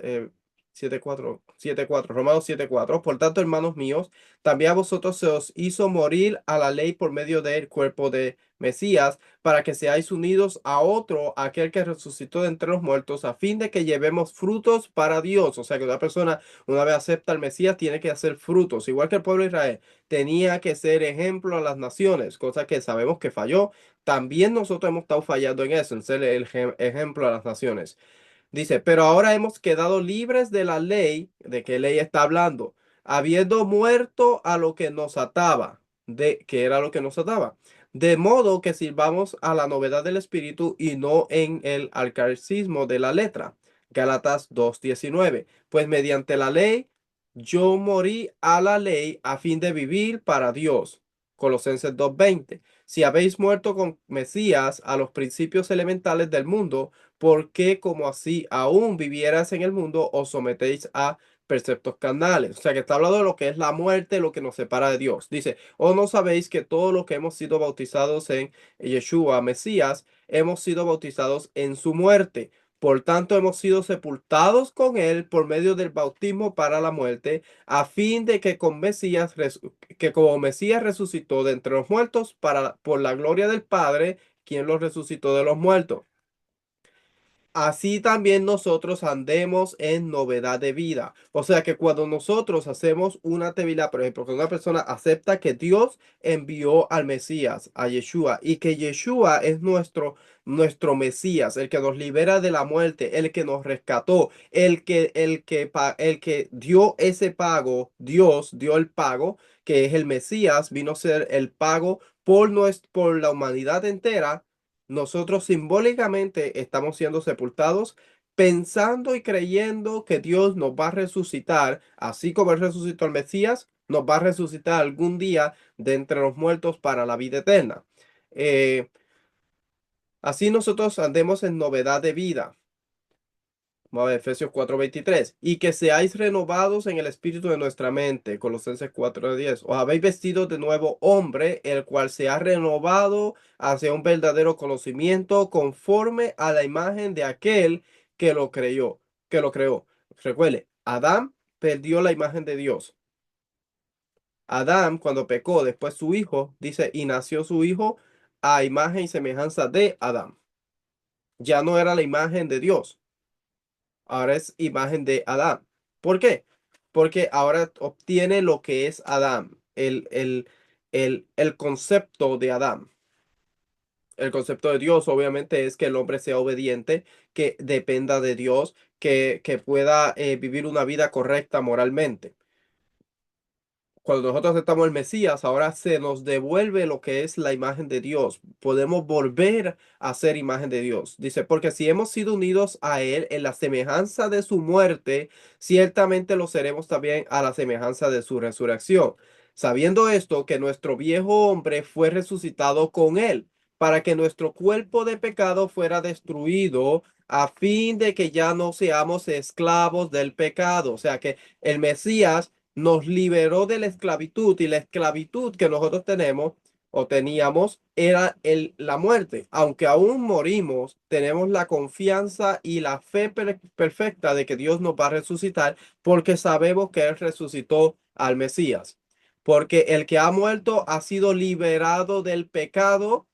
7:4, Romanos 7:4. Por tanto, hermanos míos, también a vosotros se os hizo morir a la ley por medio del cuerpo de Mesías, para que seáis unidos a otro, aquel que resucitó de entre los muertos, a fin de que llevemos frutos para Dios. O sea que una persona, una vez acepta al Mesías, tiene que hacer frutos, igual que el pueblo de Israel tenía que ser ejemplo a las naciones, cosa que sabemos que falló. También nosotros hemos estado fallando en eso, en ser el ejemplo a las naciones. Dice, pero ahora hemos quedado libres de la ley. ¿De qué ley está hablando? Habiendo muerto a lo que nos ataba. ¿De qué era lo que nos ataba? De modo que sirvamos a la novedad del espíritu y no en el arcaísmo de la letra. Gálatas 2:19. Pues mediante la ley yo morí a la ley a fin de vivir para Dios. Colosenses 2:20. Si habéis muerto con Mesías a los principios elementales del mundo, porque como así aún vivieras en el mundo, os sometéis a preceptos carnales. O sea, que está hablando de lo que es la muerte, lo que nos separa de Dios. Dice, ¿o no sabéis que todos los que hemos sido bautizados en Yeshua, Mesías, hemos sido bautizados en su muerte? Por tanto, hemos sido sepultados con él por medio del bautismo para la muerte, a fin de que que como Mesías resucitó de entre los muertos por la gloria del Padre, quien lo resucitó de los muertos, así también nosotros andemos en novedad de vida. O sea que cuando nosotros hacemos una tevilá, por ejemplo, que una persona acepta que Dios envió al Mesías, a Yeshua, y que Yeshua es nuestro Mesías, el que nos libera de la muerte, el que nos rescató, el que dio ese pago, Dios dio el pago, que es el Mesías, vino a ser el pago por la humanidad entera. Nosotros simbólicamente estamos siendo sepultados pensando y creyendo que Dios nos va a resucitar, así como Él resucitó al Mesías, nos va a resucitar algún día de entre los muertos para la vida eterna. Eh, Así nosotros andemos en novedad de vida. Vamos a ver, Efesios 4:23. Y que seáis renovados en el espíritu de nuestra mente. Colosenses 4:10. Os habéis vestido de nuevo hombre, el cual se ha renovado hacia un verdadero conocimiento conforme a la imagen de aquel que lo creó. Recuerde, Adán perdió la imagen de Dios. Adán, cuando pecó, después su hijo, dice, y nació su hijo a imagen y semejanza de Adán. Ya no era la imagen de Dios, ahora es imagen de Adán. ¿Por qué? Porque ahora obtiene lo que es Adán, el concepto de Adán. El concepto de Dios obviamente es que el hombre sea obediente, que dependa de Dios, que pueda vivir una vida correcta moralmente. Cuando nosotros aceptamos el Mesías, ahora se nos devuelve lo que es la imagen de Dios. Podemos volver a ser imagen de Dios. Dice, porque si hemos sido unidos a Él en la semejanza de su muerte, ciertamente lo seremos también a la semejanza de su resurrección. Sabiendo esto, que nuestro viejo hombre fue resucitado con Él, para que nuestro cuerpo de pecado fuera destruido, a fin de que ya no seamos esclavos del pecado. O sea que el Mesías nos liberó de la esclavitud, y la esclavitud que nosotros tenemos o teníamos era la muerte. Aunque aún morimos, tenemos la confianza y la fe perfecta de que Dios nos va a resucitar, porque sabemos que Él resucitó al Mesías. Porque el que ha muerto ha sido liberado del pecado,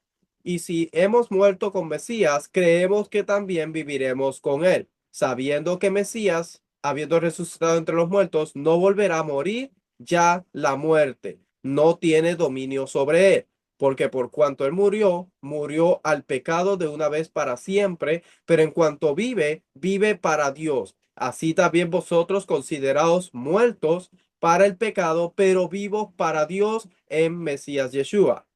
y si hemos muerto con Mesías, creemos que también viviremos con Él, sabiendo que Mesías, habiendo resucitado entre los muertos, no volverá a morir. Ya la muerte no tiene dominio sobre él, porque por cuanto él murió, murió al pecado de una vez para siempre, pero en cuanto vive, vive para Dios. Así también vosotros consideraos muertos para el pecado, pero vivos para Dios en Mesías Yeshua.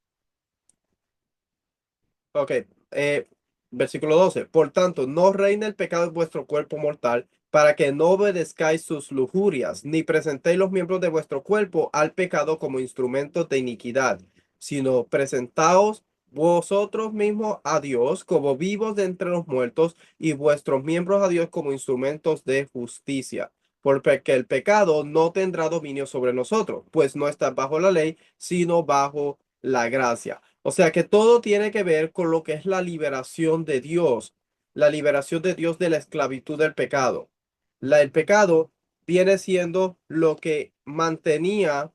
Ok, eh, versículo 12. Por tanto, no reine el pecado en vuestro cuerpo mortal, para que no obedezcáis sus lujurias, ni presentéis los miembros de vuestro cuerpo al pecado como instrumentos de iniquidad, sino presentaos vosotros mismos a Dios como vivos de entre los muertos y vuestros miembros a Dios como instrumentos de justicia. Porque el pecado no tendrá dominio sobre nosotros, pues no está bajo la ley, sino bajo la gracia. O sea que todo tiene que ver con lo que es la liberación de Dios de la esclavitud del pecado. El pecado viene siendo lo que mantenía,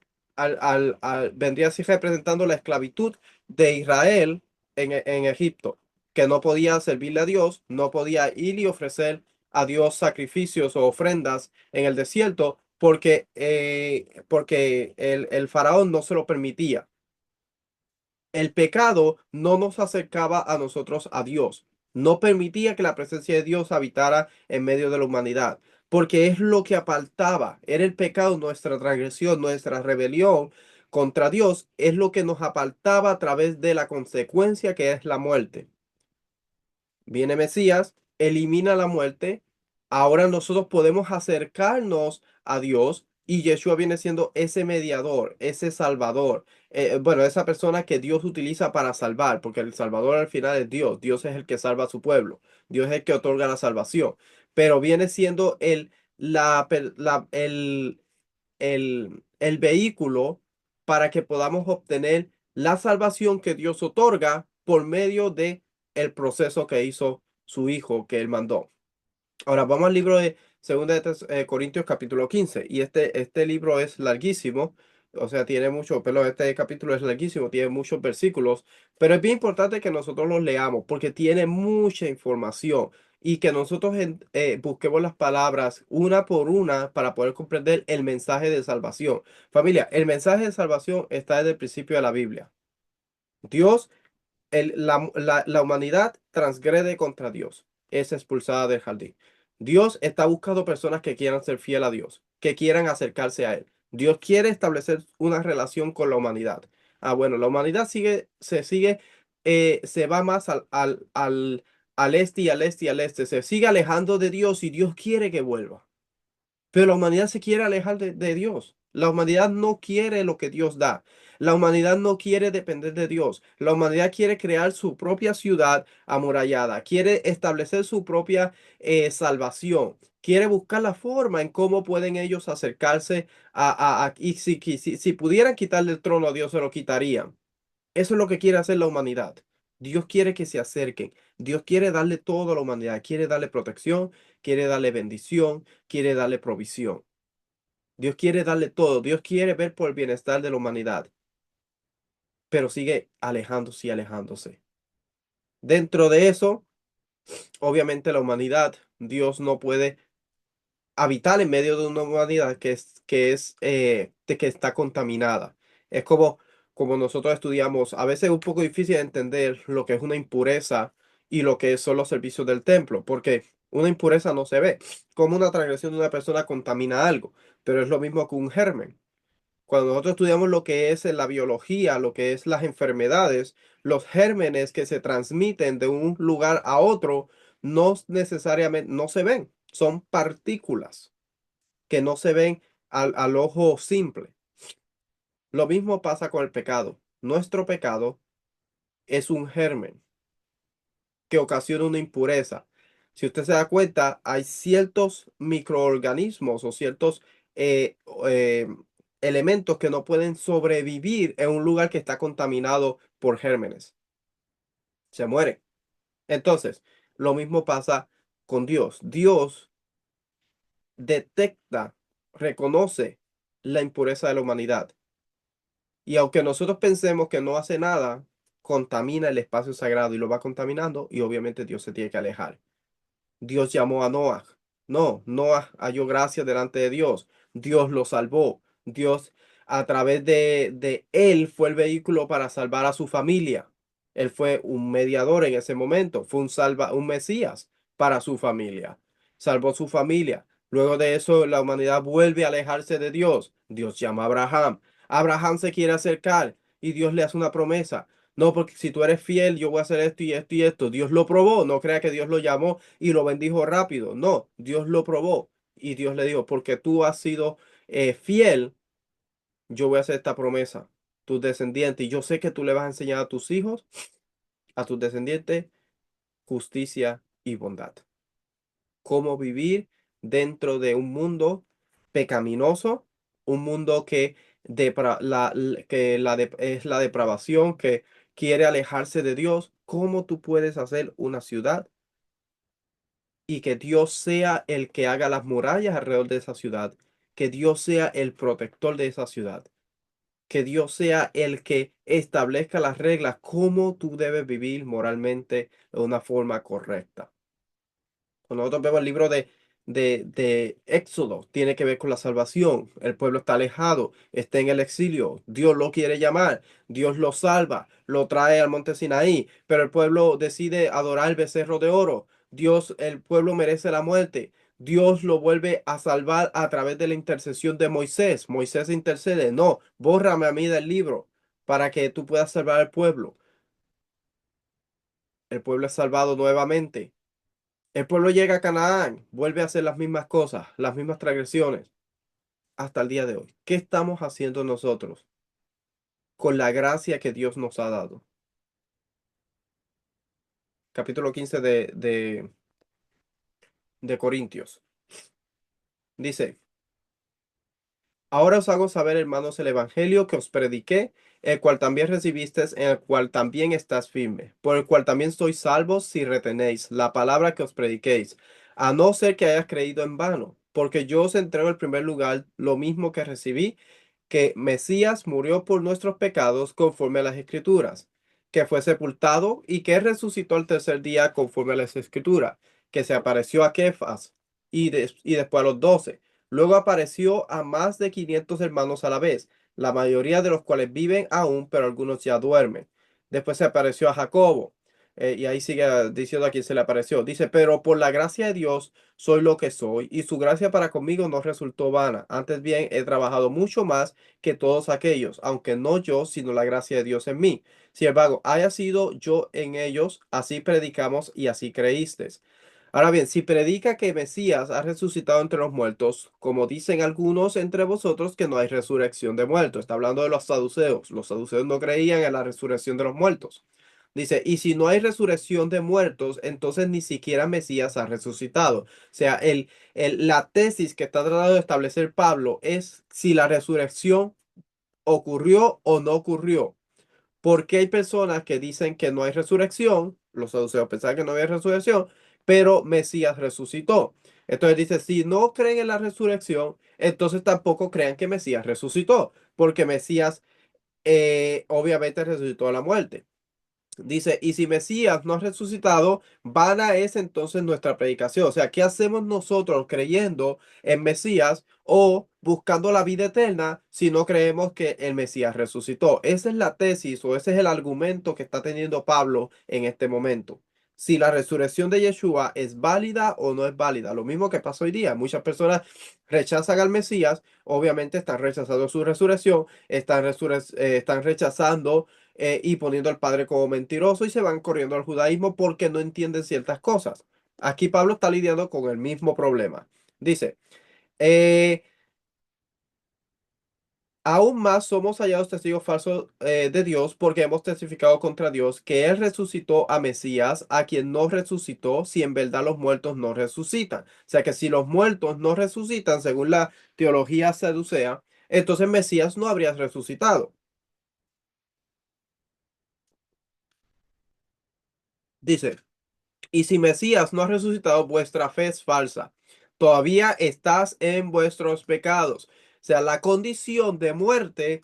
vendría así representando la esclavitud de Israel en Egipto, que no podía servirle a Dios, no podía ir y ofrecer a Dios sacrificios o ofrendas en el desierto porque el faraón no se lo permitía. El pecado no nos acercaba a nosotros a Dios, no permitía que la presencia de Dios habitara en medio de la humanidad, porque es lo que apartaba, era el pecado, nuestra transgresión, nuestra rebelión contra Dios, es lo que nos apartaba a través de la consecuencia que es la muerte. Viene Mesías, elimina la muerte. Ahora nosotros podemos acercarnos a Dios y Yeshua viene siendo ese mediador, ese salvador. Bueno, esa persona que Dios utiliza para salvar, porque el salvador al final es Dios. Dios es el que salva a su pueblo. Dios es el que otorga la salvación. Pero viene siendo el vehículo para que podamos obtener la salvación que Dios otorga por medio de el proceso que hizo su hijo que él mandó. Ahora vamos al libro de Segunda de Corintios capítulo 15 y este libro es larguísimo, o sea, tiene mucho, pero este capítulo es larguísimo, tiene muchos versículos, pero es bien importante que nosotros los leamos porque tiene mucha información y que nosotros busquemos las palabras una por una para poder comprender el mensaje de salvación. Familia, el mensaje de salvación está desde el principio de la Biblia. Dios la humanidad transgrede contra Dios, es expulsada del jardín. Dios está buscando personas que quieran ser fiel a Dios, que quieran acercarse a Él. Dios quiere establecer una relación con la humanidad. Ah, bueno, la humanidad se va más al este y al este y al este, se sigue alejando de Dios y Dios quiere que vuelva. Pero la humanidad se quiere alejar de Dios. La humanidad no quiere lo que Dios da. La humanidad no quiere depender de Dios. La humanidad quiere crear su propia ciudad amurallada. Quiere establecer su propia salvación. Quiere buscar la forma en cómo pueden ellos acercarse y si pudieran quitarle el trono a Dios, se lo quitarían. Eso es lo que quiere hacer la humanidad. Dios quiere que se acerquen. Dios quiere darle todo a la humanidad. Quiere darle protección, quiere darle bendición, quiere darle provisión. Dios quiere darle todo. Dios quiere ver por el bienestar de la humanidad, pero sigue alejándose y alejándose. Dentro de eso, obviamente la humanidad, Dios no puede habitar en medio de una humanidad que está contaminada. Es como nosotros estudiamos, a veces es un poco difícil entender lo que es una impureza y lo que son los servicios del templo, porque una impureza no se ve, como una transgresión de una persona contamina algo, pero es lo mismo que un germen. Cuando nosotros estudiamos lo que es en la biología, lo que es las enfermedades, los gérmenes que se transmiten de un lugar a otro, no necesariamente, no se ven, son partículas que no se ven al ojo simple. Lo mismo pasa con el pecado. Nuestro pecado es un germen que ocasiona una impureza. Si usted se da cuenta, hay ciertos microorganismos o ciertos eh, eh, elementos que no pueden sobrevivir en un lugar que está contaminado por gérmenes. Se mueren. Entonces, lo mismo pasa con Dios. Dios detecta, reconoce la impureza de la humanidad. Y aunque nosotros pensemos que no hace nada, contamina el espacio sagrado y lo va contaminando y obviamente Dios se tiene que alejar. Dios llamó a Noah. No, Noah halló gracia delante de Dios. Dios lo salvó. Dios, a través de él, fue el vehículo para salvar a su familia. Él fue un mediador en ese momento. Fue un Mesías para su familia. salvó su familia. Luego de eso, la humanidad vuelve a alejarse de Dios. Dios llama a Abraham. Abraham se quiere acercar y Dios le hace una promesa. No, porque si tú eres fiel, yo voy a hacer esto y esto y esto. Dios lo probó. No crea que Dios lo llamó y lo bendijo rápido. No, Dios lo probó. Y Dios le dijo, porque tú has sido fiel, yo voy a hacer esta promesa. Tus descendientes, y yo sé que tú le vas a enseñar a tus hijos, a tus descendientes, justicia y bondad. Cómo vivir dentro de un mundo pecaminoso, un mundo que, es la depravación, que quiere alejarse de Dios. ¿Cómo tú puedes hacer una ciudad y que Dios sea el que haga las murallas alrededor de esa ciudad? Que Dios sea el protector de esa ciudad. Que Dios sea el que establezca las reglas, cómo tú debes vivir moralmente de una forma correcta. Cuando nosotros vemos el libro de Éxodo, tiene que ver con la salvación. El pueblo está alejado, está en el exilio. Dios lo quiere llamar, Dios lo salva, lo trae al monte Sinaí, pero el pueblo decide adorar el becerro de oro. Dios, el pueblo merece la muerte. Dios lo vuelve a salvar a través de la intercesión de Moisés. Moisés intercede, no, bórrame a mí del libro para que tú puedas salvar al pueblo. El pueblo es salvado nuevamente. El pueblo llega a Canaán, vuelve a hacer las mismas cosas, las mismas transgresiones, hasta el día de hoy. ¿Qué estamos haciendo nosotros con la gracia que Dios nos ha dado? Capítulo 15 de Corintios. Dice, ahora os hago saber, hermanos, el evangelio que os prediqué, el cual también recibisteis, en el cual también estás firme, por el cual también sois salvos si retenéis la palabra que os prediquéis, a no ser que hayas creído en vano, porque yo os entrego en primer lugar lo mismo que recibí, que Mesías murió por nuestros pecados conforme a las Escrituras, que fue sepultado y que resucitó al tercer día conforme a las Escrituras, que se apareció a Kefas y después a los 12. Luego apareció a más de 500 hermanos a la vez, la mayoría de los cuales viven aún, pero algunos ya duermen. Después se apareció a Jacobo, y ahí sigue diciendo a quién se le apareció. Dice, pero por la gracia de Dios soy lo que soy, y su gracia para conmigo no resultó vana. Antes bien, he trabajado mucho más que todos aquellos, aunque no yo, sino la gracia de Dios en mí. Sin embargo, haya sido yo en ellos, así predicamos y así creísteis. Ahora bien, si predica que Mesías ha resucitado entre los muertos, como dicen algunos entre vosotros que no hay resurrección de muertos, está hablando de los saduceos. Los saduceos no creían en la resurrección de los muertos. Dice, y si no hay resurrección de muertos, entonces ni siquiera Mesías ha resucitado. O sea, la tesis que está tratando de establecer Pablo es si la resurrección ocurrió o no ocurrió. Porque hay personas que dicen que no hay resurrección, los saduceos pensaban que no había resurrección, pero Mesías resucitó. Entonces dice, si no creen en la resurrección, entonces tampoco crean que Mesías resucitó, porque Mesías obviamente resucitó a la muerte. Dice, y si Mesías no ha resucitado, vana es entonces nuestra predicación. O sea, ¿qué hacemos nosotros creyendo en Mesías o buscando la vida eterna si no creemos que el Mesías resucitó? Esa es la tesis o ese es el argumento que está teniendo Pablo en este momento. Si la resurrección de Yeshua es válida o no es válida. Lo mismo que pasa hoy día. Muchas personas rechazan al Mesías, obviamente están rechazando su resurrección, están rechazando y poniendo al padre como mentiroso y se van corriendo al judaísmo porque no entienden ciertas cosas. Aquí Pablo está lidiando con el mismo problema. Dice, eh, aún más somos hallados testigos falsos de Dios porque hemos testificado contra Dios que Él resucitó a Mesías, a quien no resucitó, si en verdad los muertos no resucitan. O sea que si los muertos no resucitan, según la teología saducea, entonces Mesías no habría resucitado. Dice, y si Mesías no ha resucitado, vuestra fe es falsa. Todavía estás en vuestros pecados. O sea, la condición de muerte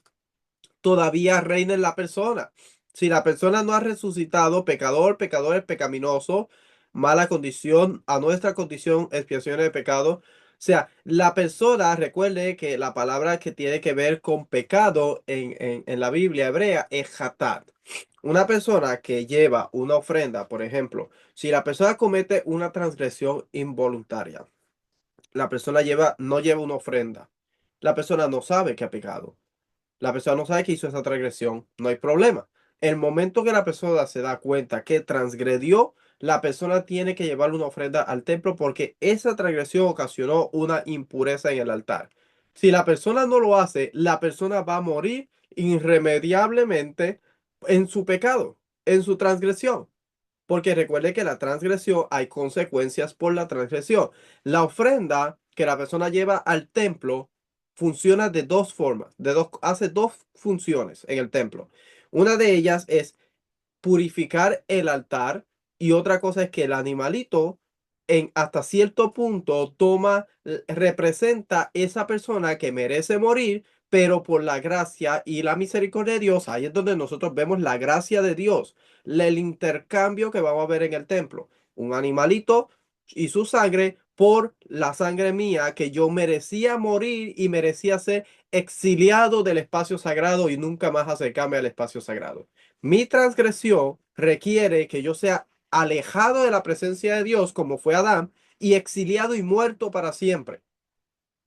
todavía reina en la persona. Si la persona no ha resucitado, pecador, pecador es pecaminoso, mala condición, a nuestra condición, expiación de pecado. sea, la persona, recuerde que la palabra que tiene que ver con pecado en la Biblia hebrea es hatat. Una persona que lleva una ofrenda, por ejemplo, si la persona comete una transgresión involuntaria, la persona no lleva una ofrenda, la persona no sabe que ha pecado. La persona no sabe que hizo esa transgresión, no hay problema. El momento que la persona se da cuenta que transgredió, la persona tiene que llevar una ofrenda al templo porque esa transgresión ocasionó una impureza en el altar. Si la persona no lo hace, la persona va a morir irremediablemente en su pecado, en su transgresión. Porque recuerde que la transgresión hay consecuencias por la transgresión. La ofrenda que la persona lleva al templo funciona de dos formas, hace dos funciones en el templo. Una de ellas es purificar el altar y otra cosa es que el animalito en hasta cierto punto representa esa persona que merece morir, pero por la gracia y la misericordia de Dios, ahí es donde nosotros vemos la gracia de Dios, el intercambio que vamos a ver en el templo, un animalito y su sangre por la sangre mía que yo merecía morir y merecía ser exiliado del espacio sagrado y nunca más acercarme al espacio sagrado. Mi transgresión requiere que yo sea alejado de la presencia de Dios, como fue Adán, y exiliado y muerto para siempre,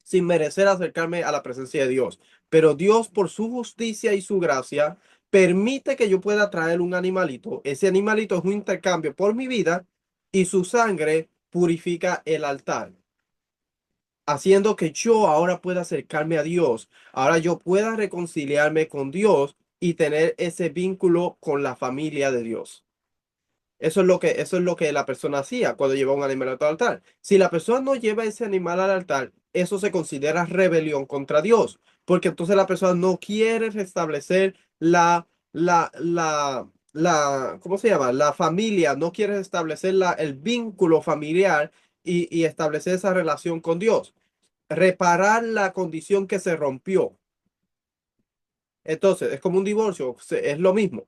sin merecer acercarme a la presencia de Dios. Pero Dios, por su justicia y su gracia, permite que yo pueda traer un animalito. Ese animalito es un intercambio por mi vida y su sangre purifica el altar, haciendo que yo ahora pueda acercarme a Dios. Ahora yo pueda reconciliarme con Dios y tener ese vínculo con la familia de Dios. Eso es lo que la persona hacía cuando llevaba un animal al altar. Si la persona no lleva ese animal al altar, eso se considera rebelión contra Dios, porque entonces la persona no quiere restablecer ¿cómo se llama? La familia, no quiere restablecer el vínculo familiar y establecer esa relación con Dios, reparar la condición que se rompió. Entonces, es como un divorcio, es lo mismo.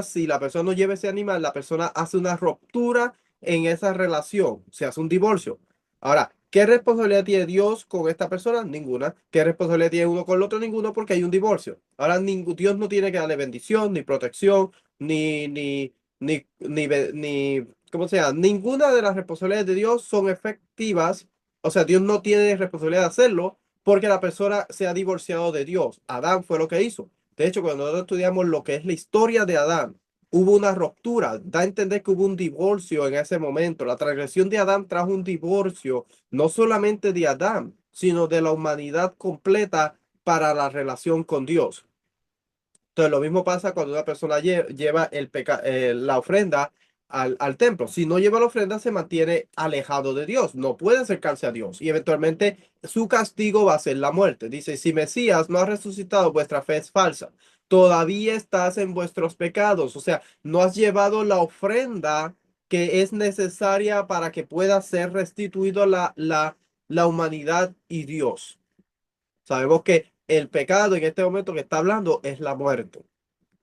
Si la persona no lleva ese animal, la persona hace una ruptura en esa relación, se hace un divorcio. Ahora, ¿qué responsabilidad tiene Dios con esta persona? Ninguna. ¿Qué responsabilidad tiene uno con el otro? Ninguno, porque hay un divorcio. Ahora, Dios no tiene que darle bendición, ni protección, ¿cómo se llama? Ninguna de las responsabilidades de Dios son efectivas. O sea, Dios no tiene responsabilidad de hacerlo porque la persona se ha divorciado de Dios. Adán fue lo que hizo. De hecho, cuando nosotros estudiamos lo que es la historia de Adán, hubo una ruptura. Da a entender que hubo un divorcio en ese momento. La transgresión de Adán trajo un divorcio, no solamente de Adán, sino de la humanidad completa para la relación con Dios. Entonces, lo mismo pasa cuando una persona lleva la ofrenda al templo. Si no lleva la ofrenda, se mantiene alejado de Dios. No puede acercarse a Dios. Y eventualmente su castigo va a ser la muerte. Dice, si Mesías no ha resucitado, vuestra fe es falsa. Todavía estás en vuestros pecados. O sea, no has llevado la ofrenda que es necesaria para que pueda ser restituido la humanidad y Dios. Sabemos que el pecado en este momento que está hablando es la muerte.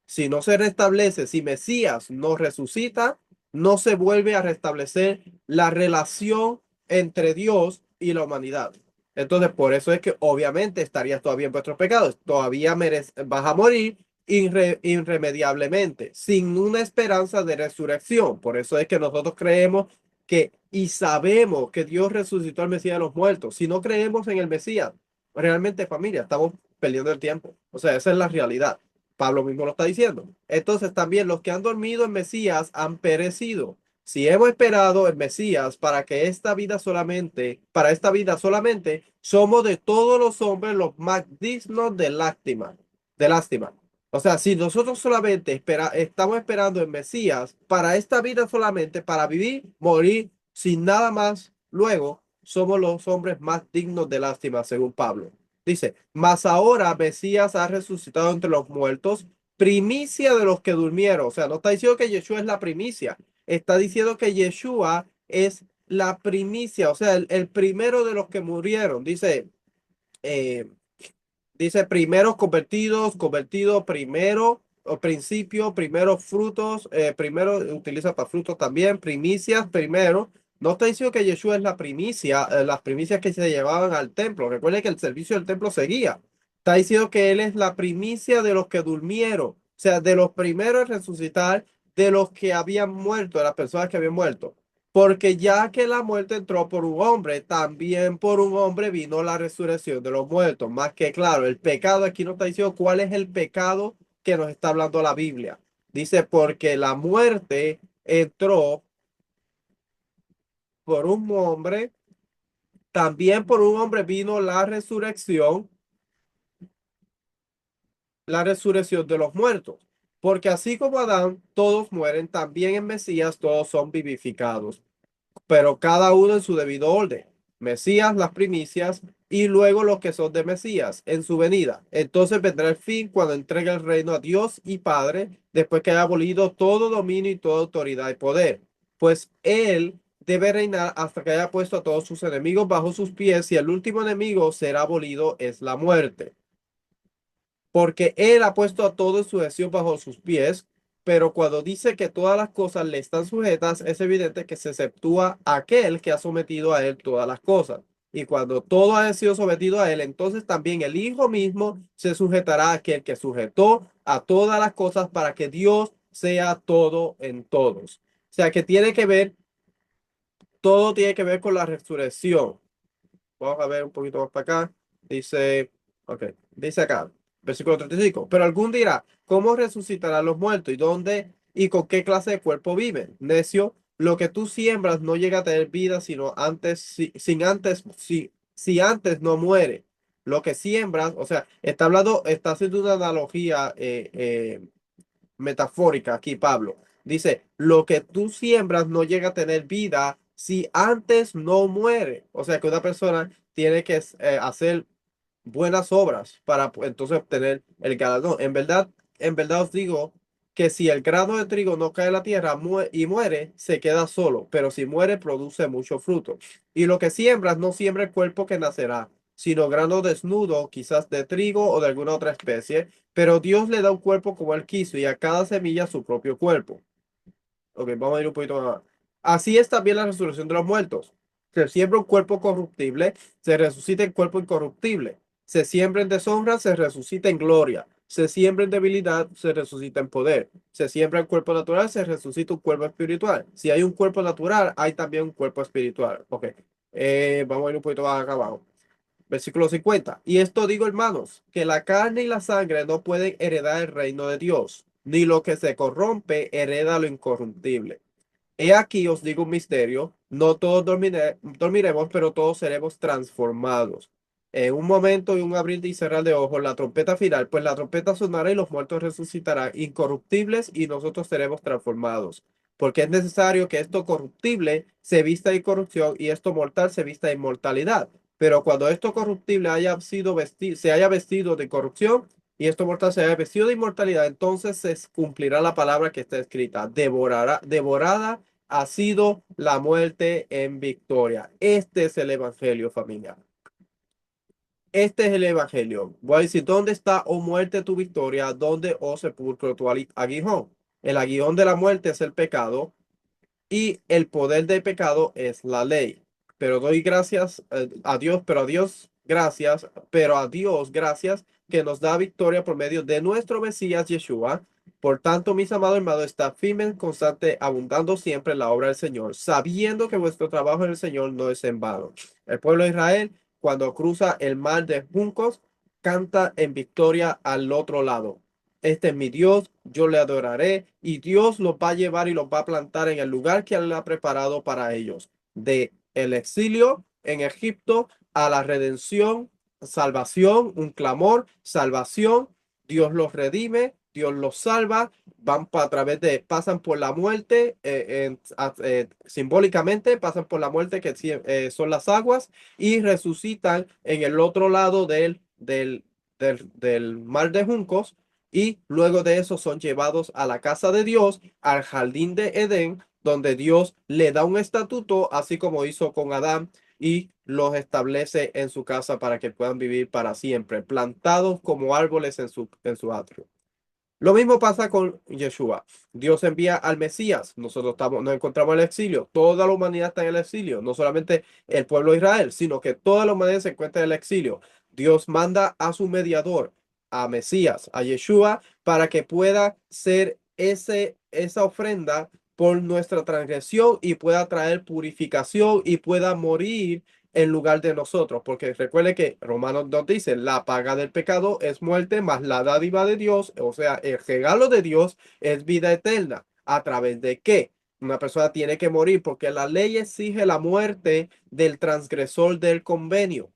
Si no se restablece, si Mesías no resucita, no se vuelve a restablecer la relación entre Dios y la humanidad. Entonces, por eso es que obviamente estarías todavía en vuestros pecados, todavía vas a morir irremediablemente, sin una esperanza de resurrección. Por eso es que nosotros creemos que y sabemos que Dios resucitó al Mesías de los muertos. Si no creemos en el Mesías, realmente familia, estamos perdiendo el tiempo. O sea, esa es la realidad. Pablo mismo lo está diciendo. Entonces también los que han dormido en Mesías han perecido. Si hemos esperado en Mesías para esta vida solamente, somos de todos los hombres los más dignos de lástima. O sea, si nosotros solamente estamos esperando en Mesías para esta vida solamente, para vivir, morir sin nada más, luego somos los hombres más dignos de lástima, según Pablo. Dice, mas ahora Mesías ha resucitado entre los muertos, primicia de los que durmieron. O sea, no está diciendo que Yeshua es la primicia, está diciendo que Yeshua es la primicia, o sea, el primero de los que murieron. Eh, Dice primeros convertidos primero, o principio, primeros frutos, primero utiliza para frutos también, primicias primero. No está diciendo que Yeshua es la primicia, las primicias que se llevaban al templo. Recuerde que el servicio del templo seguía. Está diciendo que Él es la primicia de los que durmieron, o sea, de los primeros en resucitar, de los que habían muerto, de las personas que habían muerto. Porque ya que la muerte entró por un hombre, también por un hombre vino la resurrección de los muertos. Más que claro, el pecado aquí no está diciendo cuál es el pecado que nos está hablando la Biblia. Dice, porque la muerte entró por un hombre, también por un hombre vino la resurrección de los muertos. Porque así como Adán, todos mueren, también en Mesías todos son vivificados, pero cada uno en su debido orden. Mesías, las primicias, y luego los que son de Mesías en su venida. Entonces vendrá el fin cuando entregue el reino a Dios y Padre, después que haya abolido todo dominio y toda autoridad y poder. Pues Él debe reinar hasta que haya puesto a todos sus enemigos bajo sus pies, y el último enemigo será abolido es la muerte, porque Él ha puesto a todo en sujeción bajo sus pies. Pero cuando dice que todas las cosas le están sujetas, es evidente que se exceptúa aquel que ha sometido a Él todas las cosas. Y cuando todo ha sido sometido a Él, entonces también el Hijo mismo se sujetará a aquel que sujetó a todas las cosas para que Dios sea todo en todos. O sea que tiene que ver, todo tiene que ver con la resurrección. Vamos a ver un poquito más para acá. Dice, ok, dice acá, versículo 35. Pero algún dirá, ¿cómo resucitarán los muertos? ¿Y dónde y con qué clase de cuerpo viven? Necio, lo que tú siembras no llega a tener vida, sino antes, si antes no muere. Lo que siembras, o sea, está hablando, está haciendo una analogía metafórica aquí, Pablo. Dice, lo que tú siembras no llega a tener vida si antes no muere. O sea que una persona tiene que hacer buenas obras para entonces obtener el galardón. En verdad os digo que si el grano de trigo no cae en la tierra y muere, se queda solo, pero si muere, produce mucho fruto. Y lo que siembras no siembra el cuerpo que nacerá, sino grano desnudo, quizás de trigo o de alguna otra especie, pero Dios le da un cuerpo como él quiso y a cada semilla su propio cuerpo. Ok, vamos a ir un poquito más. Así es también la resurrección de los muertos. Se siembra un cuerpo corruptible, se resucita en cuerpo incorruptible. Se siembra en deshonra, se resucita en gloria. Se siembra en debilidad, se resucita en poder. Se siembra en cuerpo natural, se resucita un cuerpo espiritual. Si hay un cuerpo natural, hay también un cuerpo espiritual. Ok, vamos a ir un poquito más acá abajo. Versículo 50. Y esto digo, hermanos, que la carne y la sangre no pueden heredar el reino de Dios, ni lo que se corrompe hereda lo incorruptible. He aquí os digo un misterio, no todos dormiremos, pero todos seremos transformados. En un momento y un abrir y cerrar de ojos, la trompeta final, pues la trompeta sonará y los muertos resucitarán incorruptibles y nosotros seremos transformados. Porque es necesario que esto corruptible se vista de incorrupción y esto mortal se vista de inmortalidad. Pero cuando esto corruptible se haya vestido de corrupción y esto mortal se haya vestido de inmortalidad, entonces se cumplirá la palabra que está escrita, devorada ha sido la muerte en victoria. Este es el evangelio, familia. Este es el evangelio. Voy a decir, ¿dónde está, oh muerte, tu victoria? ¿Dónde, oh sepulcro, tu aguijón? El aguijón de la muerte es el pecado y el poder del pecado es la ley. Pero doy gracias a Dios, pero a Dios gracias que nos da victoria por medio de nuestro Mesías Yeshua. Por tanto, mis amados hermanos, está firme, constante, abundando siempre en la obra del Señor, sabiendo que vuestro trabajo en el Señor no es en vano. El pueblo de Israel, cuando cruza el mar de juncos, canta en victoria al otro lado. Este es mi Dios, yo le adoraré y Dios los va a llevar y los va a plantar en el lugar que Él ha preparado para ellos, de el exilio en Egipto a la redención, salvación, un clamor, salvación, Dios los redime, Dios los salva, van a través de, pasan por la muerte, simbólicamente pasan por la muerte que son las aguas y resucitan en el otro lado del mar de juncos y luego de eso son llevados a la casa de Dios, al jardín de Edén, donde Dios le da un estatuto, así como hizo con Adán, y los establece en su casa para que puedan vivir para siempre, plantados como árboles en su atrio. Lo mismo pasa con Yeshua. Dios envía al Mesías. Nosotros nos encontramos en el exilio. Toda la humanidad está en el exilio. No solamente el pueblo de Israel, sino que toda la humanidad se encuentra en el exilio. Dios manda a su mediador, a Mesías, a Yeshua, para que pueda ser esa ofrenda por nuestra transgresión y pueda traer purificación y pueda morir en lugar de nosotros, porque recuerde que Romanos nos dice, la paga del pecado es muerte, mas la dádiva de Dios, o sea, el regalo de Dios es vida eterna. ¿A través de qué? Una persona tiene que morir porque la ley exige la muerte del transgresor del convenio.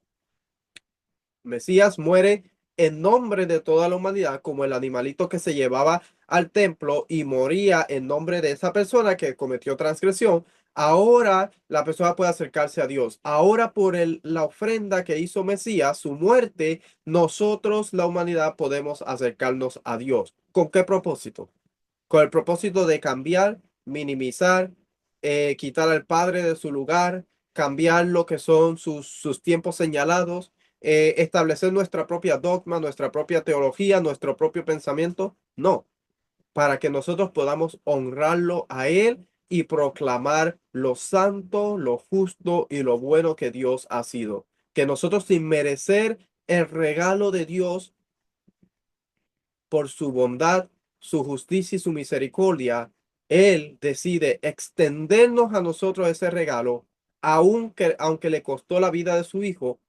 Mesías muere en nombre de toda la humanidad, como el animalito que se llevaba al templo y moría en nombre de esa persona que cometió transgresión. Ahora la persona puede acercarse a Dios. Ahora por la ofrenda que hizo Mesías, su muerte, nosotros, la humanidad, podemos acercarnos a Dios. ¿Con qué propósito? Con el propósito de cambiar, minimizar, quitar al Padre de su lugar, cambiar lo que son sus tiempos señalados, establecer nuestra propia dogma, nuestra propia teología, nuestro propio pensamiento. No, para que nosotros podamos honrarlo a Él y proclamar lo santo, lo justo y lo bueno que Dios ha sido. Que nosotros sin merecer el regalo de Dios por su bondad, su justicia y su misericordia, Él decide extendernos a nosotros ese regalo, aunque le costó la vida de su Hijo,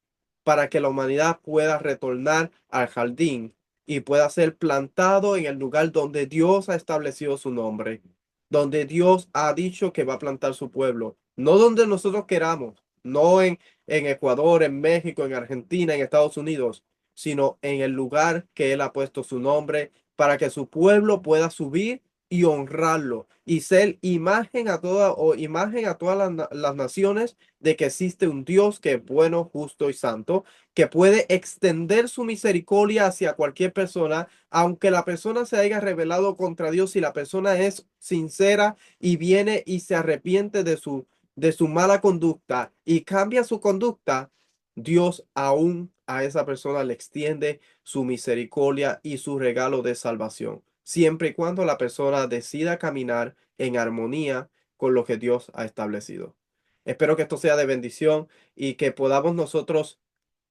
para que la humanidad pueda retornar al jardín y pueda ser plantado en el lugar donde Dios ha establecido su nombre, donde Dios ha dicho que va a plantar su pueblo, no donde nosotros queramos, no en Ecuador, en México, en Argentina, en Estados Unidos, sino en el lugar que Él ha puesto su nombre para que su pueblo pueda subir y honrarlo y ser imagen a todas las naciones de que existe un Dios que es bueno, justo y santo, que puede extender su misericordia hacia cualquier persona, aunque la persona se haya rebelado contra Dios, si la persona es sincera y viene y se arrepiente de su mala conducta y cambia su conducta, Dios aún a esa persona le extiende su misericordia y su regalo de salvación, siempre y cuando la persona decida caminar en armonía con lo que Dios ha establecido. Espero que esto sea de bendición y que podamos nosotros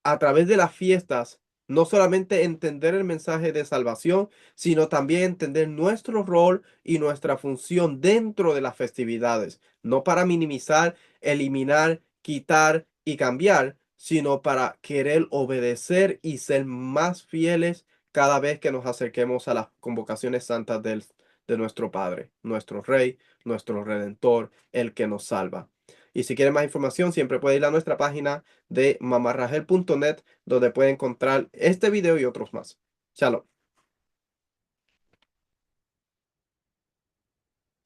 a través de las fiestas no solamente entender el mensaje de salvación, sino también entender nuestro rol y nuestra función dentro de las festividades, no para minimizar, eliminar, quitar y cambiar, sino para querer obedecer y ser más fieles cada vez que nos acerquemos a las convocaciones santas de nuestro Padre, nuestro Rey, nuestro Redentor, el que nos salva. Y si quieren más información, siempre puede ir a nuestra página de mamarragel.net, donde puede encontrar este video y otros más. Shalom.